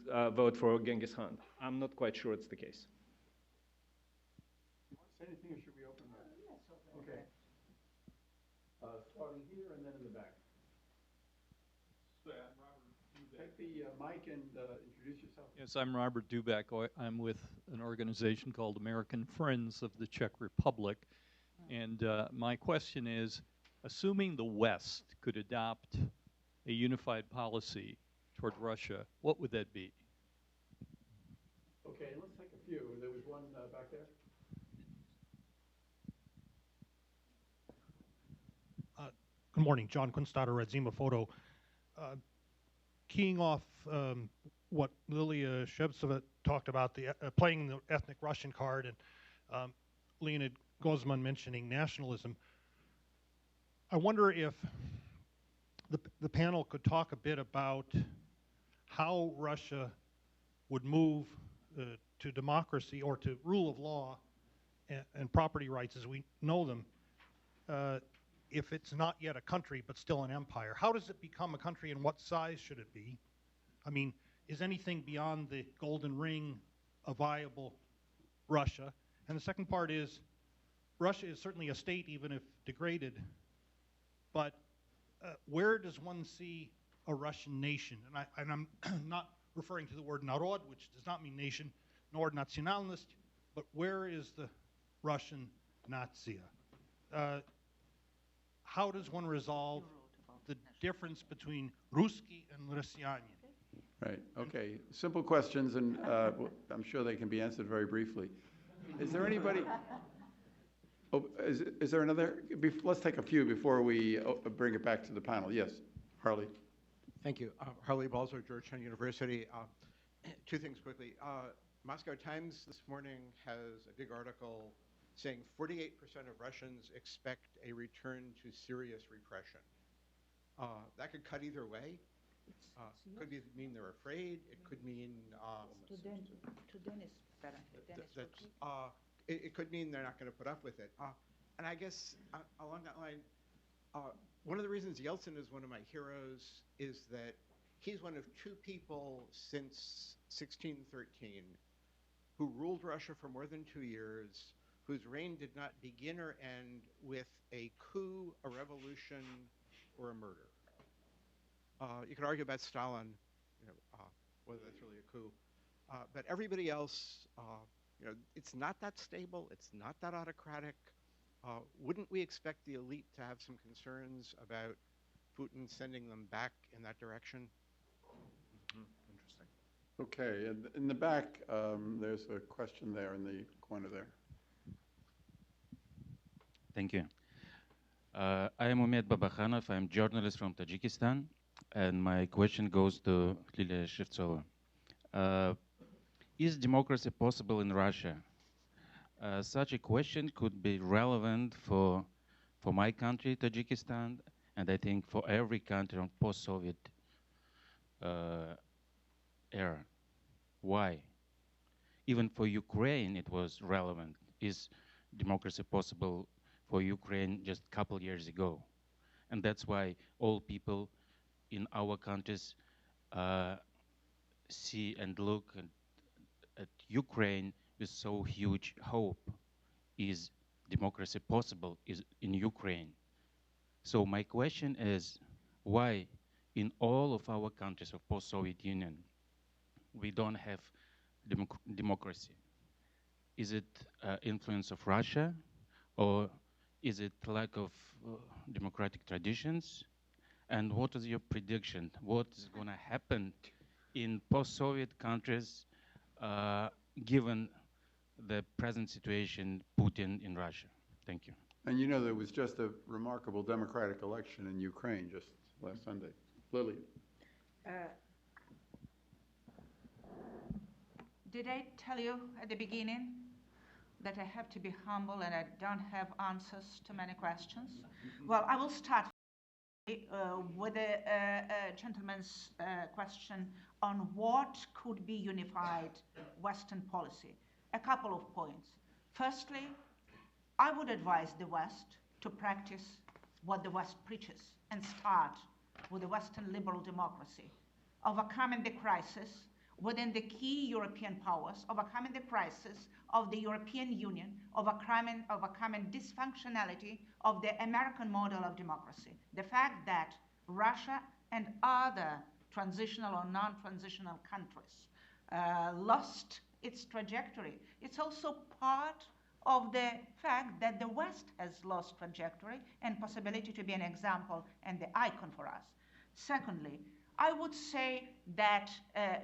vote for Genghis Khan. I'm not quite sure it's the case. You want to say anything, or should we open that? Okay. Starting here and then in the back. Take the mic and introduce yourself. Yes, I'm Robert Dubak. I'm with an organization called American Friends of the Czech Republic. And my question is, assuming the West could adopt a unified policy toward Russia, what would that be? Okay, let's take a few. There was one back there. Good morning, John Kunstadter, Redzima Photo. Keying off what Lilia Shevtsova talked about, the playing the ethnic Russian card, and Leonid Gozman mentioning nationalism, I wonder if the panel could talk a bit about how Russia would move to democracy or to rule of law and property rights as we know them, if it's not yet a country but still an empire. How does it become a country, and what size should it be? I mean, is anything beyond the Golden Ring a viable Russia? And the second part is, Russia is certainly a state, even if degraded, but where does one see a Russian nation? And I'm not referring to the word narod, which does not mean nation, nor nationalist, but where is the Russian Nazia? How does one resolve the difference between Ruski and Rossianin? Right, okay. Simple questions, and I'm sure they can be answered very briefly. Is there anybody? Oh, is there another? Let's take a few before we bring it back to the panel. Yes, Harley. Thank you. Harley Balzer, Georgetown University. Two things quickly. Moscow Times this morning has a big article saying 48% of Russians expect a return to serious repression. That could cut either way. Could mean they're afraid. It could mean it could mean they're not going to put up with it. And I guess along that line, one of the reasons Yeltsin is one of my heroes is that he's one of two people since 1613 who ruled Russia for more than 2 years, whose reign did not begin or end with a coup, a revolution, or a murder. You could argue about Stalin, whether that's really a coup. But everybody else, it's not that stable. It's not that autocratic. Wouldn't we expect the elite to have some concerns about Putin sending them back in that direction? Interesting. Okay, and in the back, there's a question there in the corner there. Thank you. I am Umed Babakhanov. I'm a journalist from Tajikistan, and my question goes to Lilia Shevtsova. Is democracy possible in Russia? Such a question could be relevant for my country, Tajikistan, and I think for every country on post-Soviet era. Why? Even for Ukraine, it was relevant. Is democracy possible for Ukraine just a couple years ago? And that's why all people in our countries see and look at Ukraine with so huge hope. Is democracy possible in Ukraine? So my question is, why in all of our countries of post-Soviet Union, we don't have democracy? Is it influence of Russia, or is it lack of democratic traditions? And what is your prediction? What is going to happen in post-Soviet countries given the present situation, Putin in Russia? Thank you. And there was just a remarkable democratic election in Ukraine just last Sunday. Lily. Did I tell you at the beginning that I have to be humble and I don't have answers to many questions? Well, I will start with a gentleman's question on what could be unified Western policy. A couple of points. Firstly, I would advise the West to practice what the West preaches and start with the Western liberal democracy, overcoming the crisis within the key European powers, overcoming the crisis of the European Union, overcoming dysfunctionality of the American model of democracy. The fact that Russia and other transitional or non-transitional countries lost its trajectory. It's also part of the fact that the West has lost trajectory and possibility to be an example and the icon for us. Secondly, I would say that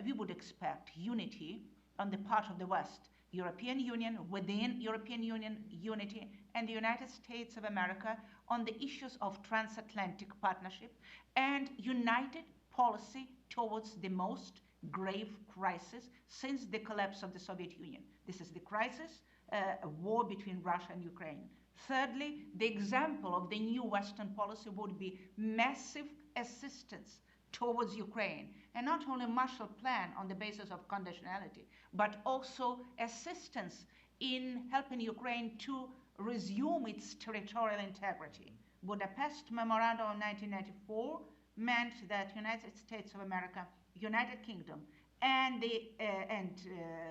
we would expect unity on the part of the West, European Union, within European Union unity, and the United States of America on the issues of transatlantic partnership and united policy towards the most grave crisis since the collapse of the Soviet Union. This is the crisis, a war between Russia and Ukraine. Thirdly, the example of the new Western policy would be massive assistance towards Ukraine, and not only a Marshall Plan on the basis of conditionality, but also assistance in helping Ukraine to resume its territorial integrity. Budapest Memorandum of 1994 meant that United States of America, United Kingdom, and the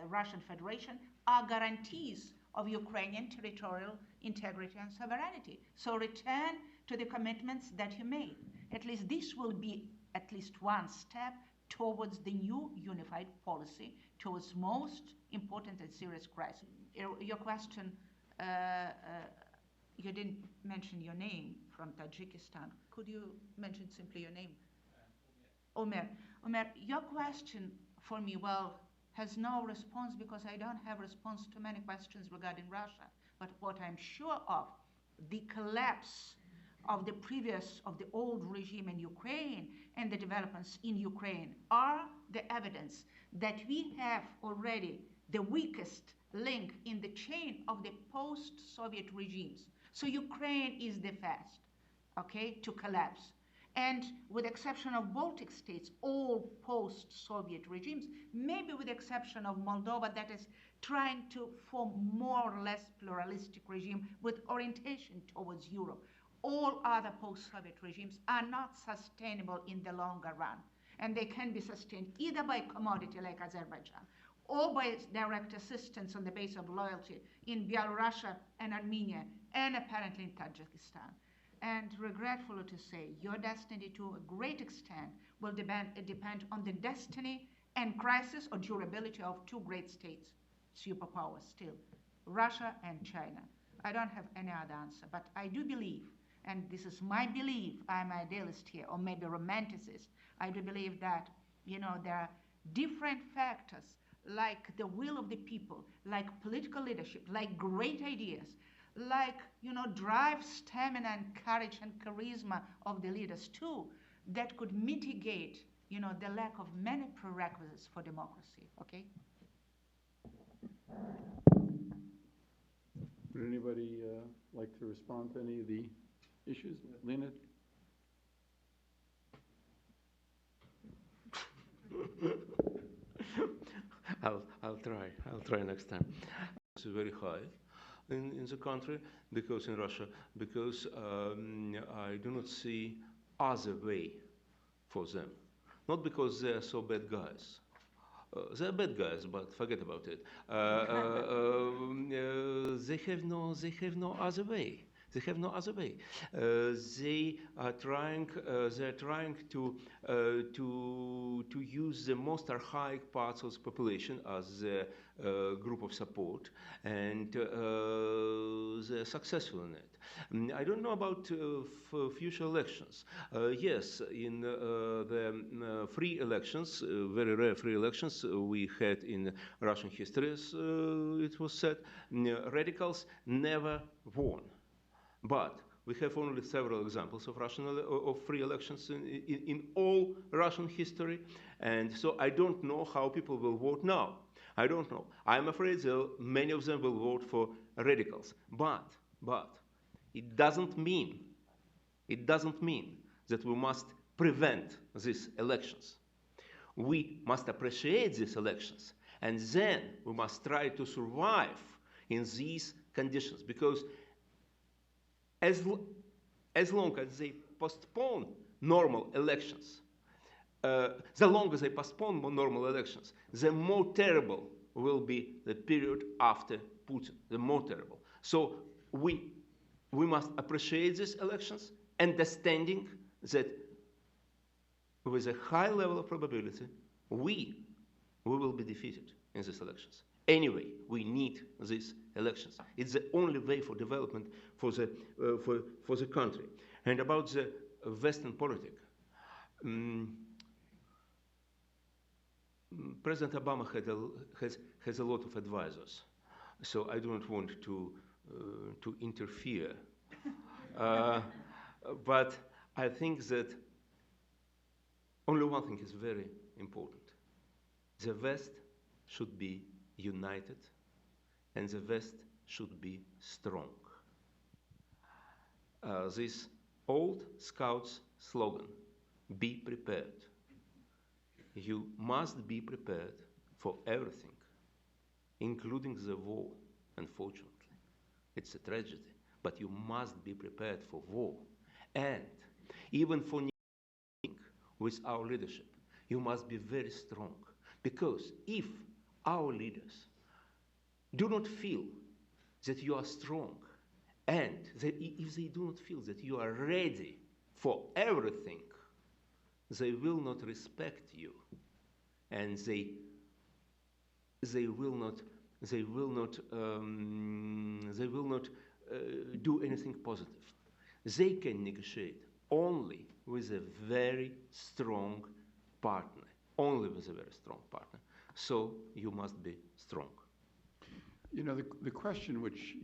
Russian Federation are guarantees of Ukrainian territorial integrity and sovereignty. So return to the commitments that you made. At least this will be at least one step towards the new unified policy, towards most important and serious crisis. Your question, you didn't mention your name from Tajikistan. Could you mention simply your name? Omer. Omer, your question for me, well, has no response because I don't have response to many questions regarding Russia. But what I'm sure of, the collapse of the old regime in Ukraine and the developments in Ukraine are the evidence that we have already the weakest link in the chain of the post-Soviet regimes. So Ukraine is the first, okay, to collapse. And with the exception of Baltic states, all post-Soviet regimes, maybe with the exception of Moldova that is trying to form more or less pluralistic regime with orientation towards Europe, all other post-Soviet regimes are not sustainable in the longer run. And they can be sustained either by commodity like Azerbaijan or by direct assistance on the basis of loyalty in Belarus and Armenia and apparently in Tajikistan. And regretfully to say, your destiny to a great extent will depend on the destiny and crisis or durability of two great states, superpowers still, Russia and China. I don't have any other answer, but I do believe, and this is my belief, I'm an idealist here, or maybe romanticist, I do believe that, there are different factors like the will of the people, like political leadership, like great ideas, like, drive, stamina, and courage and charisma of the leaders too, that could mitigate, the lack of many prerequisites for democracy, okay? Would anybody like to respond to any of the issues? Lena? I'll try next time. It's very high in the country, because in Russia, because I do not see other way for them. Not because they are so bad guys. They are bad guys, but forget about it. They have no other way. They have no other way. They are trying to use the most archaic parts of the population as a group of support, and they're successful in it. I don't know about future elections. Yes, in the free elections, very rare free elections we had in Russian history, as it was said, radicals never won. But we have only several examples of free elections in all Russian history, and so I don't know how people will vote now. I don't know. I'm afraid many of them will vote for radicals. But it doesn't mean that we must prevent these elections. We must appreciate these elections, and then we must try to survive in these conditions, because as long as they postpone normal elections, the longer they postpone normal elections, the more terrible will be the period after Putin, the more terrible. So we must appreciate these elections, understanding that with a high level of probability, we will be defeated in these elections. Anyway, we need these elections. It's the only way for development for the country. And about the Western politics, President Obama has a lot of advisors, so I don't want to interfere. But I think that only one thing is very important. The West should be united, and the West should be strong. This old Scouts slogan, be prepared. You must be prepared for everything, including the war, unfortunately. It's a tragedy, but you must be prepared for war. And even for with our leadership, you must be very strong. Because if our leaders do not feel that you are strong, and if they do not feel that you are ready for everything, they will not respect you, and they will not do anything positive. They can negotiate only with a very strong partner, only with a very strong partner. So you must be strong. You know, the question which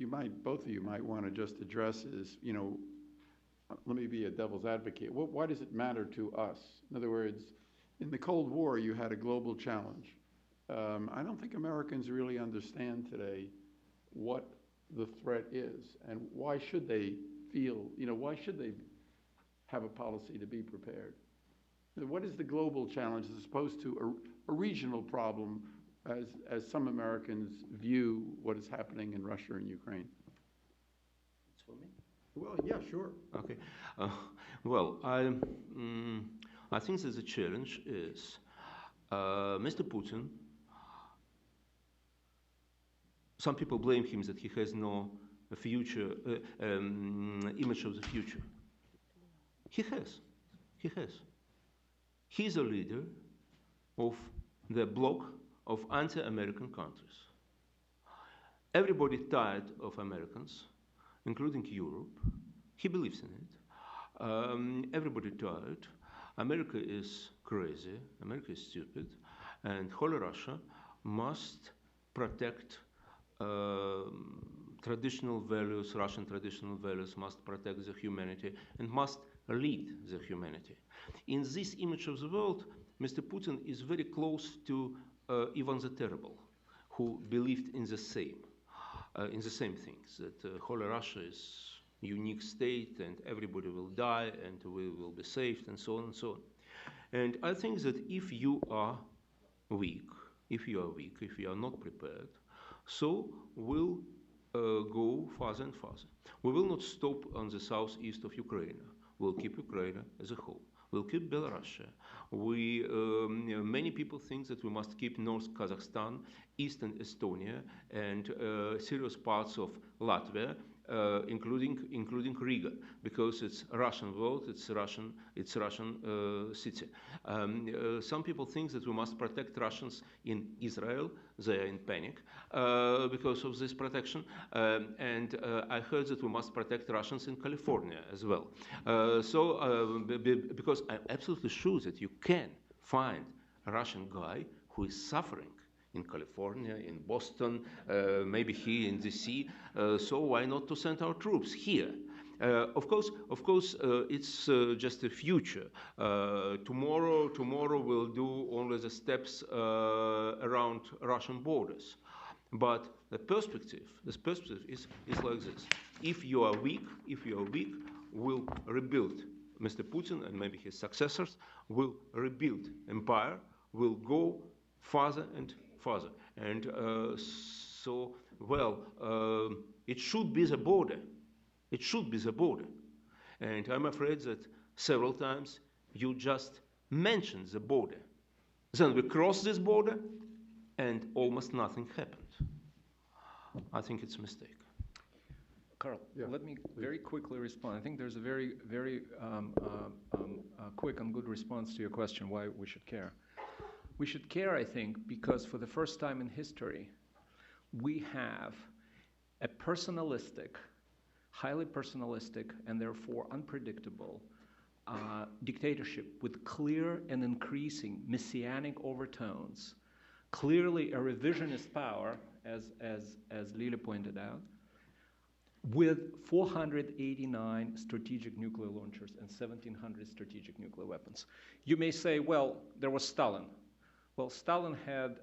both of you might want to just address is, you know, let me be a devil's advocate. Why does it matter to us? In other words, in the Cold War, you had a global challenge. I don't think Americans really understand today what the threat is, and why should they feel, you know, why should they have a policy to be prepared? What is the global challenge as opposed to a regional problem as some Americans view what is happening in Russia and Ukraine? It's for me? Well, yeah, sure. Okay. Well, I think that the challenge is Mr. Putin. Some people blame him that he has no future image of the future. He has. He has. He's a leader of the bloc of anti-American countries. Everybody tired of Americans, including Europe. He believes in it. Everybody tired. America is crazy. America is stupid. And whole Russia must protect traditional values, Russian traditional values, must protect the humanity and must lead the humanity. In this image of the world, Mr. Putin is very close to Ivan the Terrible, who believed in the same things, that whole Russia is a unique state and everybody will die and we will be saved and so on and so on. And I think that if you are weak, if you are not prepared, so we'll go farther and farther. We will not stop on the southeast of Ukraine. We'll keep Ukraine as a whole. We'll keep Belarus. Many people think that we must keep North Kazakhstan, Eastern Estonia, and serious parts of Latvia, including Riga, because it's Russian world, it's Russian city. Some people think that we must protect Russians in Israel. They are in panic because of this protection. And I heard that we must protect Russians in California as well. Because I'm absolutely sure that you can find a Russian guy who is suffering in California, in Boston, maybe here in DC. So why not to send our troops here? Of course, it's just a future. Tomorrow we'll do only the steps around Russian borders. But the perspective is like this. If you are weak, we'll rebuild. Mr. Putin and maybe his successors will rebuild empire, will go farther and farther. And it should be the border. It should be the border. And I'm afraid that several times you just mentioned the border. Then we crossed this border and almost nothing happened. I think it's a mistake. Carl, Yeah, let me please. very quickly respond. I think there's a very, very quick and good response to your question, why we should care. We should care, I think, because for the first time in history, we have a personalistic, highly personalistic, and therefore unpredictable dictatorship with clear and increasing messianic overtones, clearly a revisionist power, as Lilia pointed out, with 489 strategic nuclear launchers and 1,700 strategic nuclear weapons. You may say, well, there was Stalin. Well, Stalin had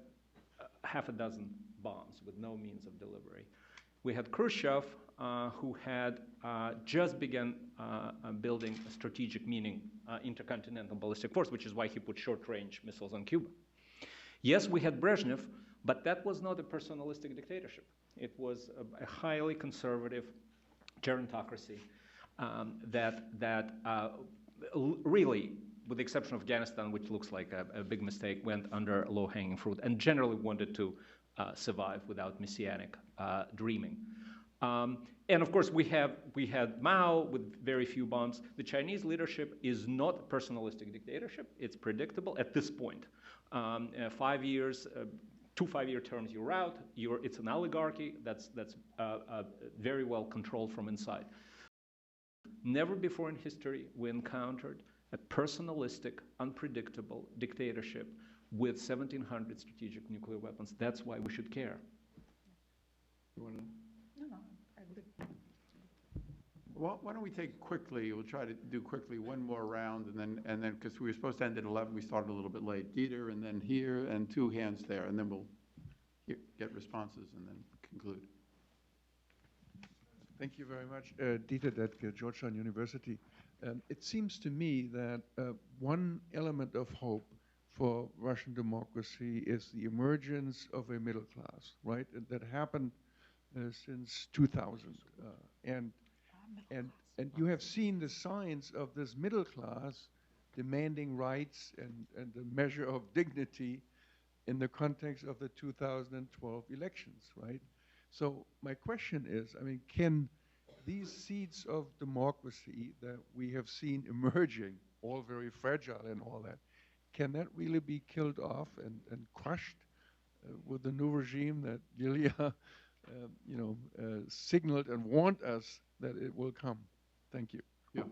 half a dozen bombs with no means of delivery. We had Khrushchev, who had just begun building a strategic, meaning intercontinental ballistic force, which is why he put short-range missiles on Cuba. Yes, we had Brezhnev, but that was not a personalistic dictatorship. It was a highly conservative gerontocracy that really, with the exception of Afghanistan, which looks like a big mistake, went under low-hanging fruit and generally wanted to survive without messianic dreaming. And of course, we had Mao with very few bombs. The Chinese leadership is not a personalistic dictatorship. It's predictable at this point. 5 years, 2 5-year terms, you're out. It's an oligarchy that's very well controlled from inside. Never before in history we encountered a personalistic, unpredictable dictatorship with 1,700 strategic nuclear weapons. That's why we should care. You want to? No, I agree. Well, why don't we take quickly, we'll try to do quickly one more round, and then because we were supposed to end at 11, we started a little bit late. Dieter, and then here, and 2 hands there, and then we'll get responses and then conclude. Thank you very much. Dieter Detke, Georgetown University. It seems to me that one element of hope for Russian democracy is the emergence of a middle class, right? That happened since 2000. And you have seen the signs of this middle class demanding rights and a measure of dignity in the context of the 2012 elections, right? So my question is, I mean, can these seeds of democracy that we have seen emerging, all very fragile and all that, can that really be killed off and crushed with the new regime that Lilia, signaled and warned us that it will come? Thank you. Yeah.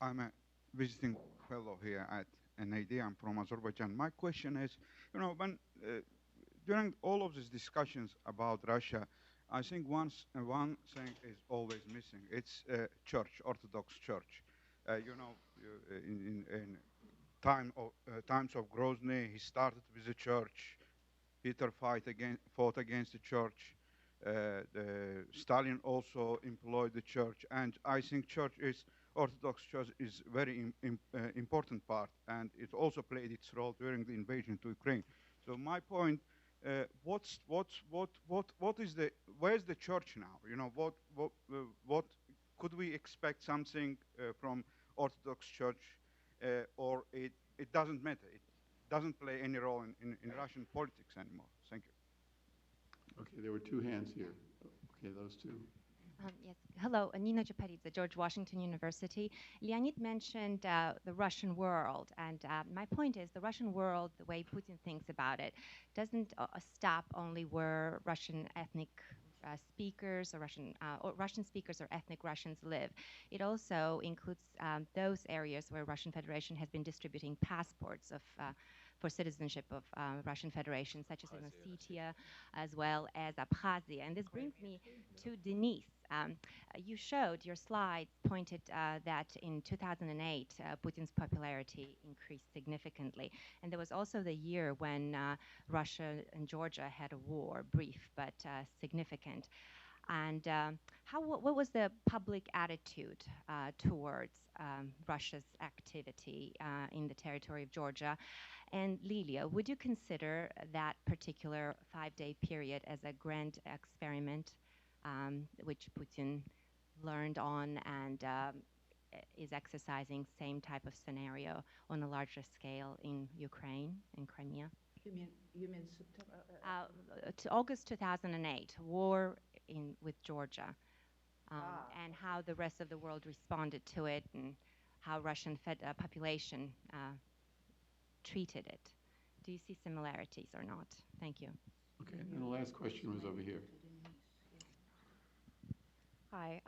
I'm a visiting fellow here at NAD. I'm from Azerbaijan. My question is, when during all of these discussions about Russia, I think one thing is always missing. It's church, Orthodox Church. In times of Grozny, he started with the church. Peter fought against the church. Stalin also employed the church, and I think Orthodox Church is very important part, and it also played its role during the invasion to Ukraine. So my point, where's the church now? What could we expect something from Orthodox Church, or it doesn't matter? It doesn't play any role in Russian politics anymore. Thank you. Okay, there were 2 hands here. Okay, those 2. Yes. Hello, Nina Japaridze, George Washington University. Leonid mentioned the Russian world, and my point is the Russian world, the way Putin thinks about it, doesn't stop only where Russian ethnic speakers or Russian speakers or ethnic Russians live. It also includes those areas where Russian Federation has been distributing passports for citizenship of Russian Federation, such as in Ossetia, as well as Abkhazia. And this brings me to Denise. You showed, your slide pointed that in 2008, Putin's popularity increased significantly. And there was also the year when Russia and Georgia had a war, brief but significant. And what was the public attitude towards Russia's activity in the territory of Georgia? And Lilia, would you consider that particular 5-day period as a grand experiment which Putin learned on and is exercising same type of scenario on a larger scale in Ukraine, in Crimea? You mean September? To August 2008, war with Georgia. and how the rest of the world responded to it, and how Russian population treated it. Do you see similarities or not? Thank you. Okay, and the last question was over here. Hi,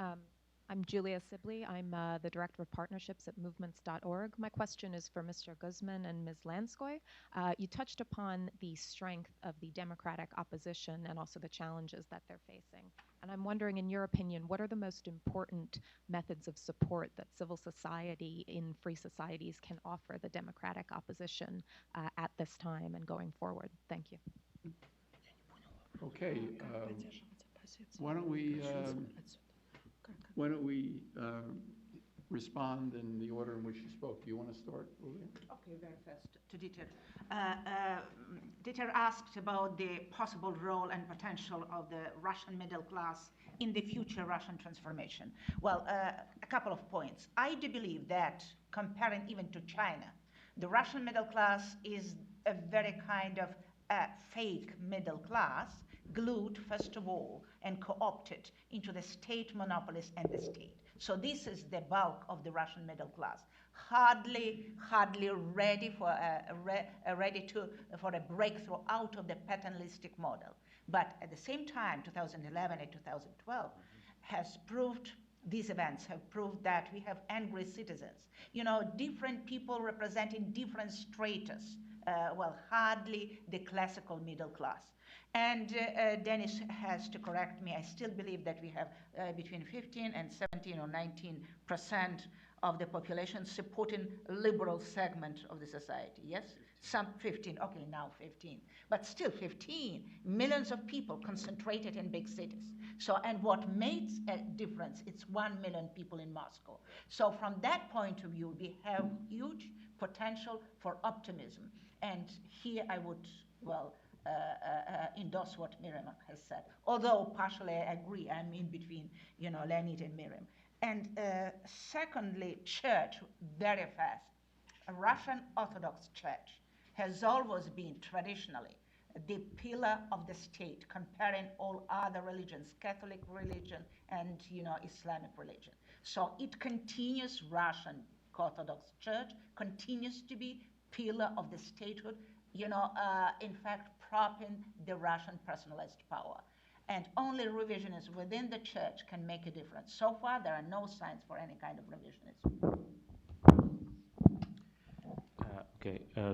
I'm Julia Sibley. I'm the Director of Partnerships at movements.org. My question is for Mr. Guzman and Ms. Lanskoy. You touched upon the strength of the democratic opposition and also the challenges that they're facing. And I'm wondering, in your opinion, what are the most important methods of support that civil society in free societies can offer the democratic opposition at this time and going forward? Thank you. Okay, why don't we respond in the order in which you spoke? Do you want to start, Lilia? Okay, very fast to Dieter. Dieter asked about the possible role and potential of the Russian middle class in the future Russian transformation. Well, a couple of points. I do believe that, comparing even to China, the Russian middle class is a very kind of fake middle class, glued, first of all, and co-opted into the state monopolies and the state. So this is the bulk of the Russian middle class, hardly ready for a breakthrough out of the paternalistic model. But at the same time, 2011 and 2012 has proved, these events have proved that we have angry citizens. You know, different people representing different stratus. Well, hardly the classical middle class. And Dennis has to correct me. I still believe that we have between 15 and 17 or 19% of the population supporting a liberal segment of the society. Yes? Some 15. Okay, now 15. But still 15. Millions of people concentrated in big cities. So, and what makes a difference, it's 1 million people in Moscow. So from that point of view, we have huge potential for optimism. And here I would, well, endorse what Miriam has said. Although partially I agree, I'm in between, you know, Leonid and Miriam. And secondly, church, very fast. A Russian Orthodox Church has always been traditionally the pillar of the state, comparing all other religions, Catholic religion and, you know, Islamic religion. So it continues, Russian Orthodox Church continues to be pillar of the statehood, you know, in fact, propping the Russian personalist power. And only revisionism within the church can make a difference. So far, there are no signs for any kind of revisionism.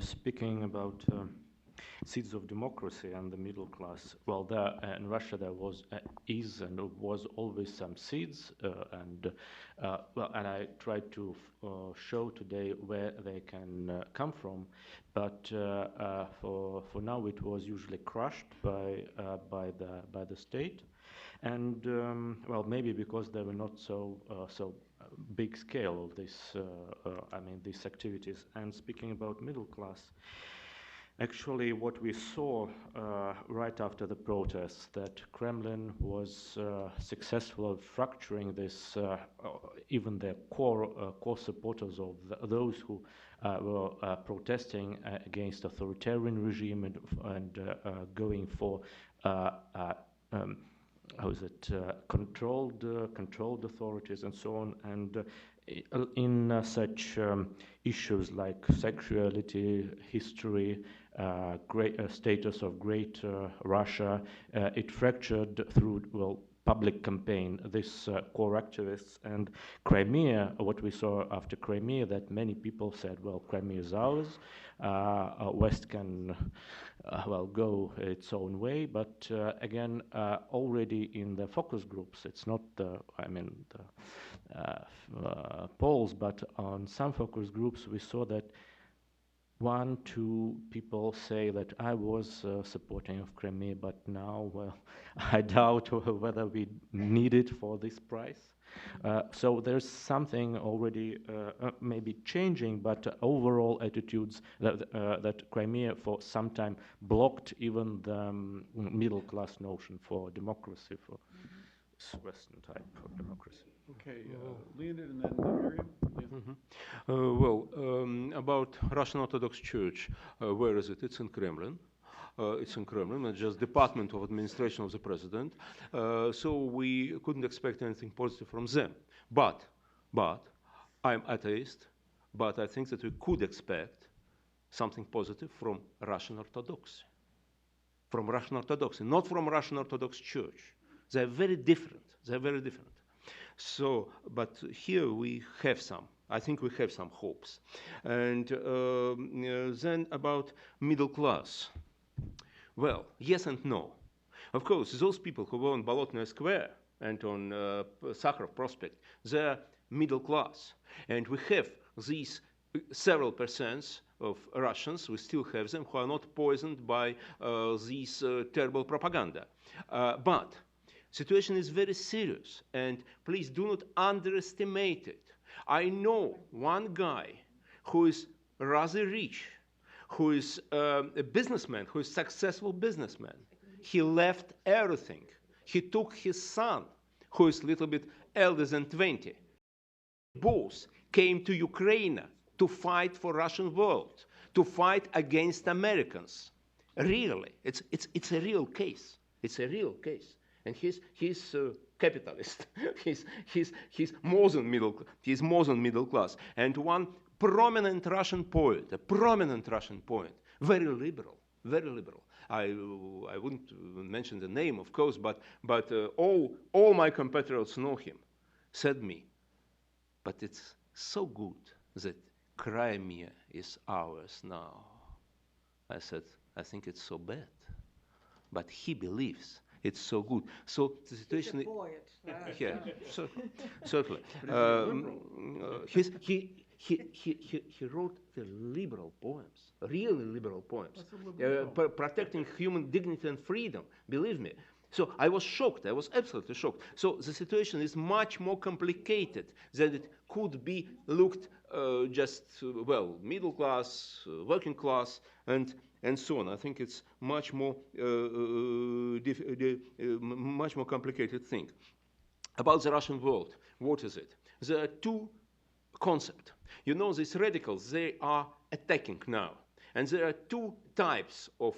Speaking about seeds of democracy and the middle class, well, there in Russia there was was always some seeds, and I tried to show today where they can come from, but for now it was usually crushed by the state, and well, maybe because they were not so big scale of this these activities. And speaking about middle class, actually what we saw right after the protests, that Kremlin was successful of fracturing this, even the core supporters of those who were protesting against authoritarian regime and going for controlled authorities and so on, and in such issues like sexuality, history, status of Great Russia, it fractured through public campaign, this core activists. And Crimea, what we saw after Crimea, that many people said, well, Crimea is ours, West can go its own way, but again, already in the focus groups, it's not the polls, but on some focus groups we saw that 1-2 people say that I was supporting of Crimea, but now, well, I doubt whether we need it for this price. So there's something already maybe changing, but overall attitudes that Crimea for some time blocked even the middle class notion for democracy, for Western type of democracy. Okay, Leonid and then Miriam. About Russian Orthodox Church, where is it? It's in Kremlin. it's in Kremlin, it's just Department of Administration of the President. So we couldn't expect anything positive from them. But I'm atheist, but I think that we could expect something positive from Russian Orthodoxy. From Russian Orthodoxy, not from Russian Orthodox Church. They're very different. They're very different. So, but here we have some. I think we have some hopes. And then about middle class. Well, yes and no. Of course, those people who were on Bolotnaya Square and on Sakharov Prospect, they're middle class. And we have these several percents of Russians, we still have them, who are not poisoned by this terrible propaganda. But situation is very serious, and please do not underestimate it. I know one guy who is rather rich, who is a businessman, who is a successful businessman. He left everything. He took his son, who is a little bit elder than 20. Both came to Ukraine to fight for Russian world, to fight against Americans. Really, it's a real case. It's a real case. And he's capitalist. he's more than middle class. And one prominent Russian poet, very liberal. I wouldn't mention the name, of course, but all my competitors know him. Said me, but it's so good that Crimea is ours now. I said, I think it's so bad, but he believes it's so good. So the situation. He's a poet. Yeah, certainly. He wrote the liberal poems, really liberal poems, protecting human dignity and freedom. Believe me. So I was shocked. I was absolutely shocked. So the situation is much more complicated than it could be looked just middle class, working class, and so on. I think it's much more much more complicated thing. About the Russian world, what is it? There are two concepts. You know, these radicals, they are attacking now. And there are two types of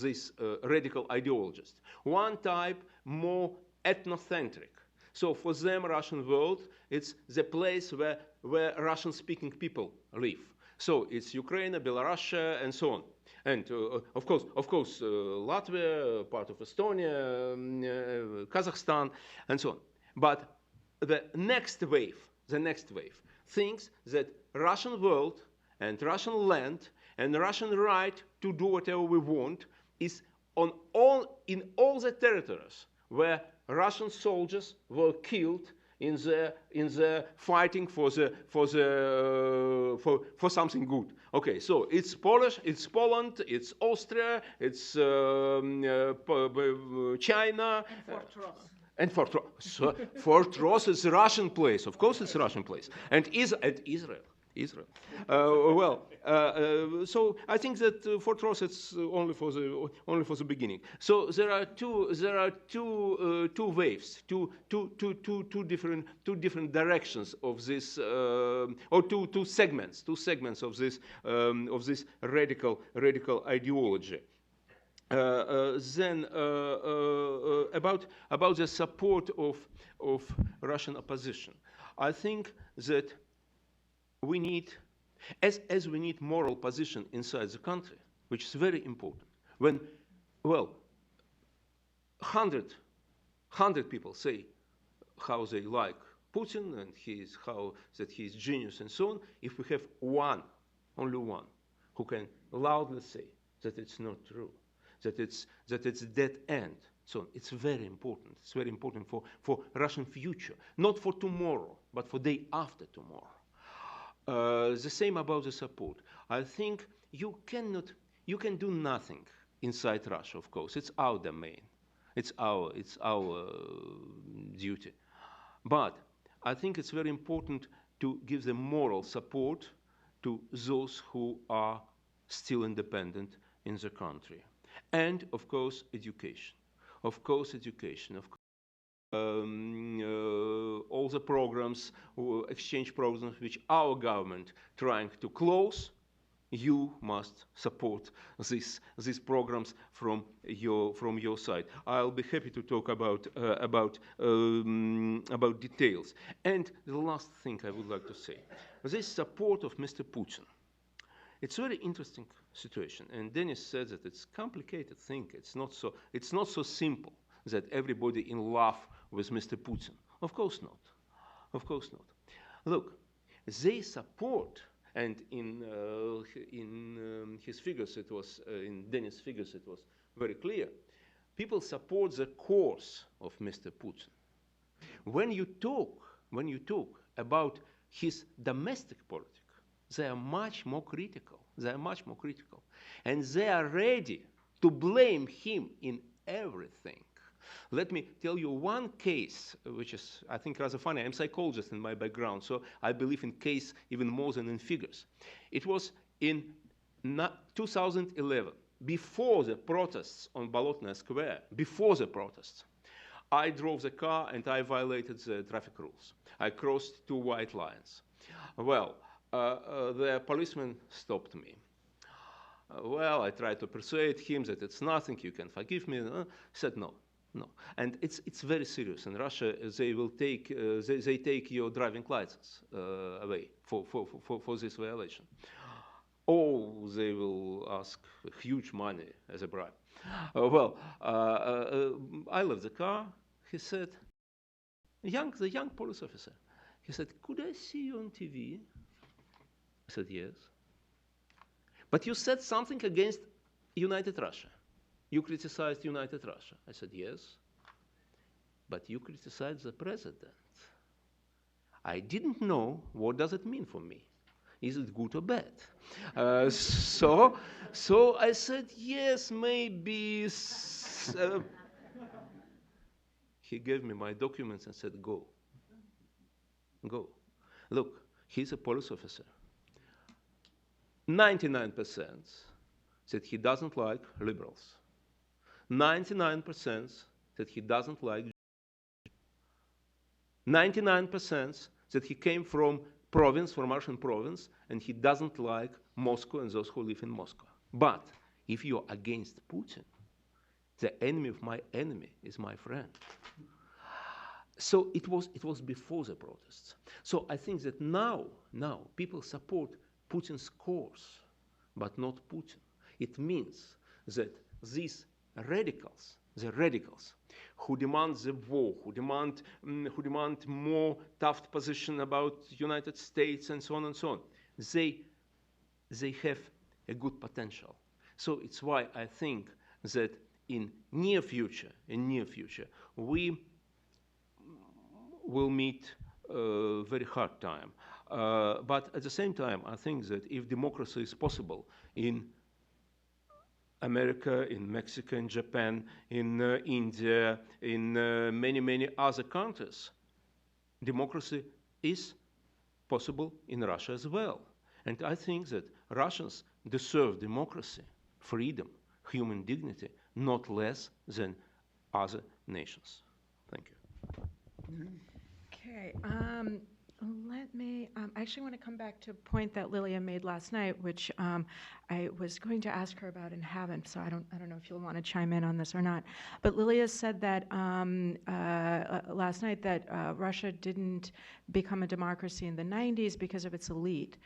these radical ideologists. One type, more ethnocentric. So for them, Russian world, it's the place where Russian-speaking people live. So it's Ukraine, Belarus, and so on. And of course, Latvia, part of Estonia, Kazakhstan, and so on. But the next wave thinks that Russian world and Russian land and the Russian right to do whatever we want is in all the territories where Russian soldiers were killed in the fighting for something good. Okay, so it's Polish, it's Poland, it's Austria, it's China. And Fort Ross is a Russian place. Of course, it's a Russian place. And Israel. So I think that Fort Ross it's only for the beginning. So there are two waves, two different directions of this, or two segments of this radical ideology. Then about the support of Russian opposition, I think that we need, as we need moral position inside the country, which is very important. When, 100 people say how they like Putin and that he is genius and so on, if we have only one, who can loudly say that it's not true, that it's dead end. So it's very important. It's very important for Russian future, not for tomorrow, but for day after tomorrow. The same about the support. I think you can do nothing inside Russia. Of course, it's our domain. It's our duty. But I think it's very important to give the moral support to those who are still independent in the country. And, of course, education. Of course, all the programs, exchange programs, which our government trying to close, you must support these programs from your side. I'll be happy to talk about details. And the last thing I would like to say, this support of Mr. Putin. It's a very interesting situation, and Denis said that it's a complicated thing. It's not so simple that everybody in love with Mr. Putin. Of course not. Of course not. Look, they support. And in his figures, it was in Denis' figures, it was very clear. People support the course of Mr. Putin. When you talk about his domestic politics, they are much more critical. They are much more critical, and they are ready to blame him in everything. Let me tell you one case, which is, I think, rather funny. I'm a psychologist in my background, so I believe in case even more than in figures. It was in 2011, before the protests on Bolotnaya Square, before the protests. I drove the car and I violated the traffic rules. I crossed 2 white lines. Well, the policeman stopped me. Well, I tried to persuade him that it's nothing, you can forgive me. He said no. No, and it's very serious. In Russia, they will take they take your driving license away for this violation. Or they will ask huge money as a bribe. I left the car. He said, the young police officer. He said, "Could I see you on TV?" I said, "Yes." "But you said something against United Russia. You criticized United Russia." I said, "Yes." "But you criticized the president." I didn't know what does it mean for me. Is it good or bad? So I said, "Yes, maybe." He gave me my documents and said, "Go. Go." Look, he's a police officer. 99% said he doesn't like liberals. 99% that he doesn't like. 99% that he came from Russian province, and he doesn't like Moscow and those who live in Moscow. But if you're against Putin, the enemy of my enemy is my friend. So it was before the protests. So I think that now people support Putin's course, but not Putin. It means that these radicals, the radicals who demand the war, who demand more tough position about United States and so on and so on, they have a good potential. So it's why I think that in near future, we will meet a very hard time. But at the same time, I think that if democracy is possible in America, in Mexico, in Japan, in India, in many other countries, democracy is possible in Russia as well. And I think that Russians deserve democracy, freedom, human dignity, not less than other nations. Thank you. Okay. I actually want to come back to a point that Lilia made last night, which I was going to ask her about and haven't, so I don't know if you'll want to chime in on this or not. But Lilia said that last night that Russia didn't become a democracy in the 90s because of its elite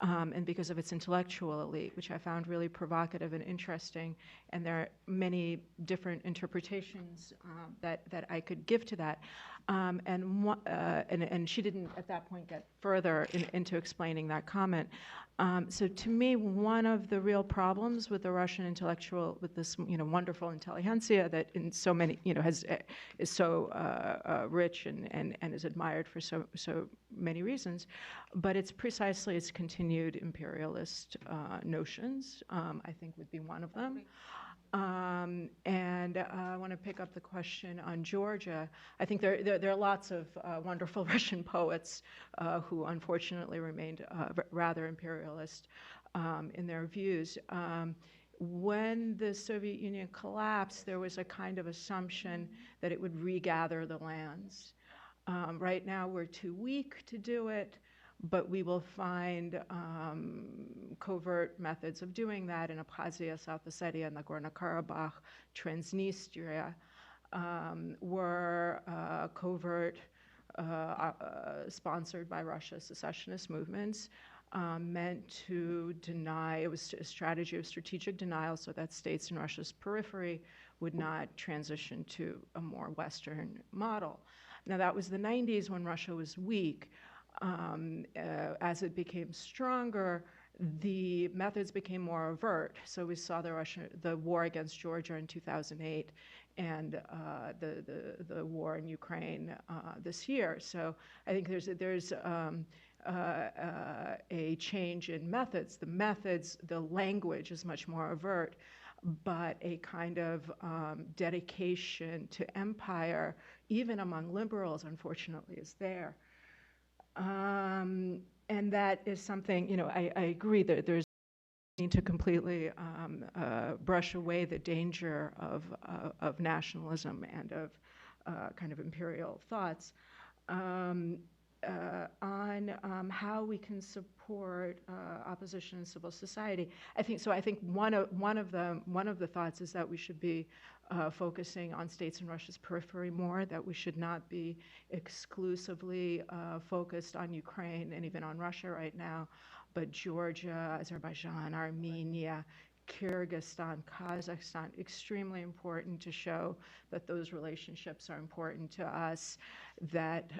and because of its intellectual elite, which I found really provocative and interesting. And there are many different interpretations that I could give to that. And she didn't at that point get further into explaining that comment. So to me, one of the real problems with the Russian intellectual, with this wonderful intelligentsia that in so many is so rich and is admired for so many reasons, but it's precisely its continued imperialist notions. I think would be one of them. And I want to pick up the question on Georgia. I think there are lots of wonderful Russian poets who unfortunately remained rather imperialist in their views. When the Soviet Union collapsed, there was a kind of assumption that it would regather the lands. Right now, we're too weak to do it, but we will find covert methods of doing that in Abkhazia, South Ossetia, and Nagorno-Karabakh, Transnistria, were covert, sponsored by Russia secessionist movements, meant to deny, it was a strategy of strategic denial so that states in Russia's periphery would not transition to a more Western model. Now, that was the 90s when Russia was weak. As it became stronger, the methods became more overt. So we saw the war against Georgia in 2008 and the war in Ukraine this year. So I think there's a change in methods. The language is much more overt, but a kind of dedication to empire, even among liberals, unfortunately, is there. And that is something, you know, I agree that there's need to completely brush away the danger of nationalism and of kind of imperial thoughts. On how we can support opposition and civil society, I think one of the thoughts is that we should be focusing on states in Russia's periphery more. That we should not be exclusively focused on Ukraine and even on Russia right now, but Georgia, Azerbaijan, Armenia, Kyrgyzstan, Kazakhstan, extremely important to show that those relationships are important to us, that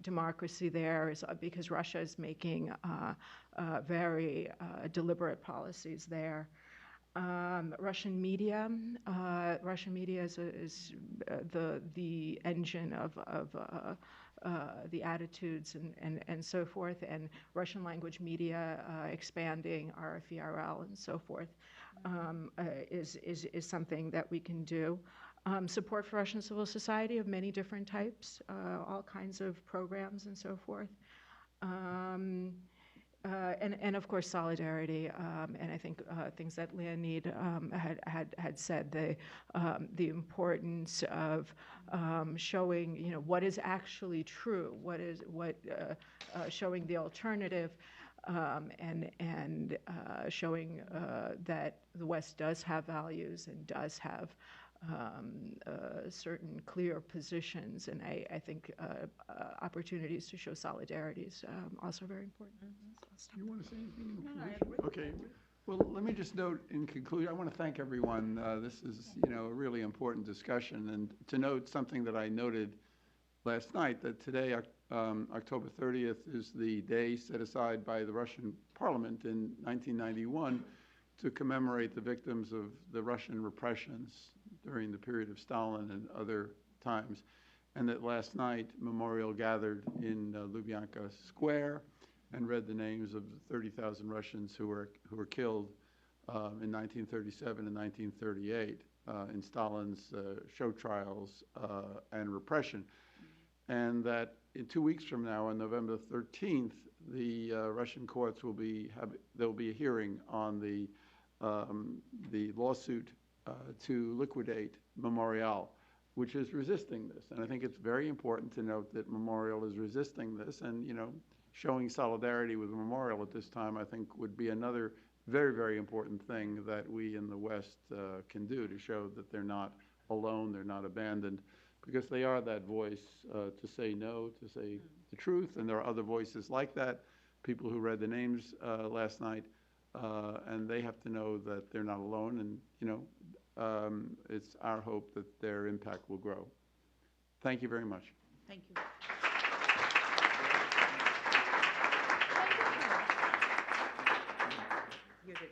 democracy there is, because Russia is making very deliberate policies there. Russian media is the engine of the attitudes and so forth, and Russian language media expanding, RFE-RL and so forth, is something that we can do. Support for Russian civil society of many different types, all kinds of programs and so forth. And of course solidarity, and I think things that Leonid had said, the importance of showing, you know, what is actually true, showing the alternative, and showing that the West does have values and does have certain clear positions, and I think opportunities to show solidarity is also very important. You want to say anything? No, I agree. Okay. Well, let me just note in conclusion, I want to thank everyone. This is, you know, a really important discussion, and to note something that I noted last night, that today, October 30th, is the day set aside by the Russian Parliament in 1991 to commemorate the victims of the Russian repressions during the period of Stalin and other times, and that last night Memorial gathered in Lubyanka Square and read the names of 30,000 Russians who were killed in 1937 and 1938 in Stalin's show trials and repression, and that in 2 weeks from now, on November 13th, the Russian courts will there will be a hearing on the lawsuit to liquidate Memorial, which is resisting this. And I think it's very important to note that Memorial is resisting this, and, you know, showing solidarity with Memorial at this time, I think, would be another very, very important thing that we in the West can do to show that they're not alone, they're not abandoned, because they are that voice to say no, to say the truth, and there are other voices like that, people who read the names last night, and they have to know that they're not alone, and, you know, it's our hope that their impact will grow. Thank you very much. Thank you. You did it.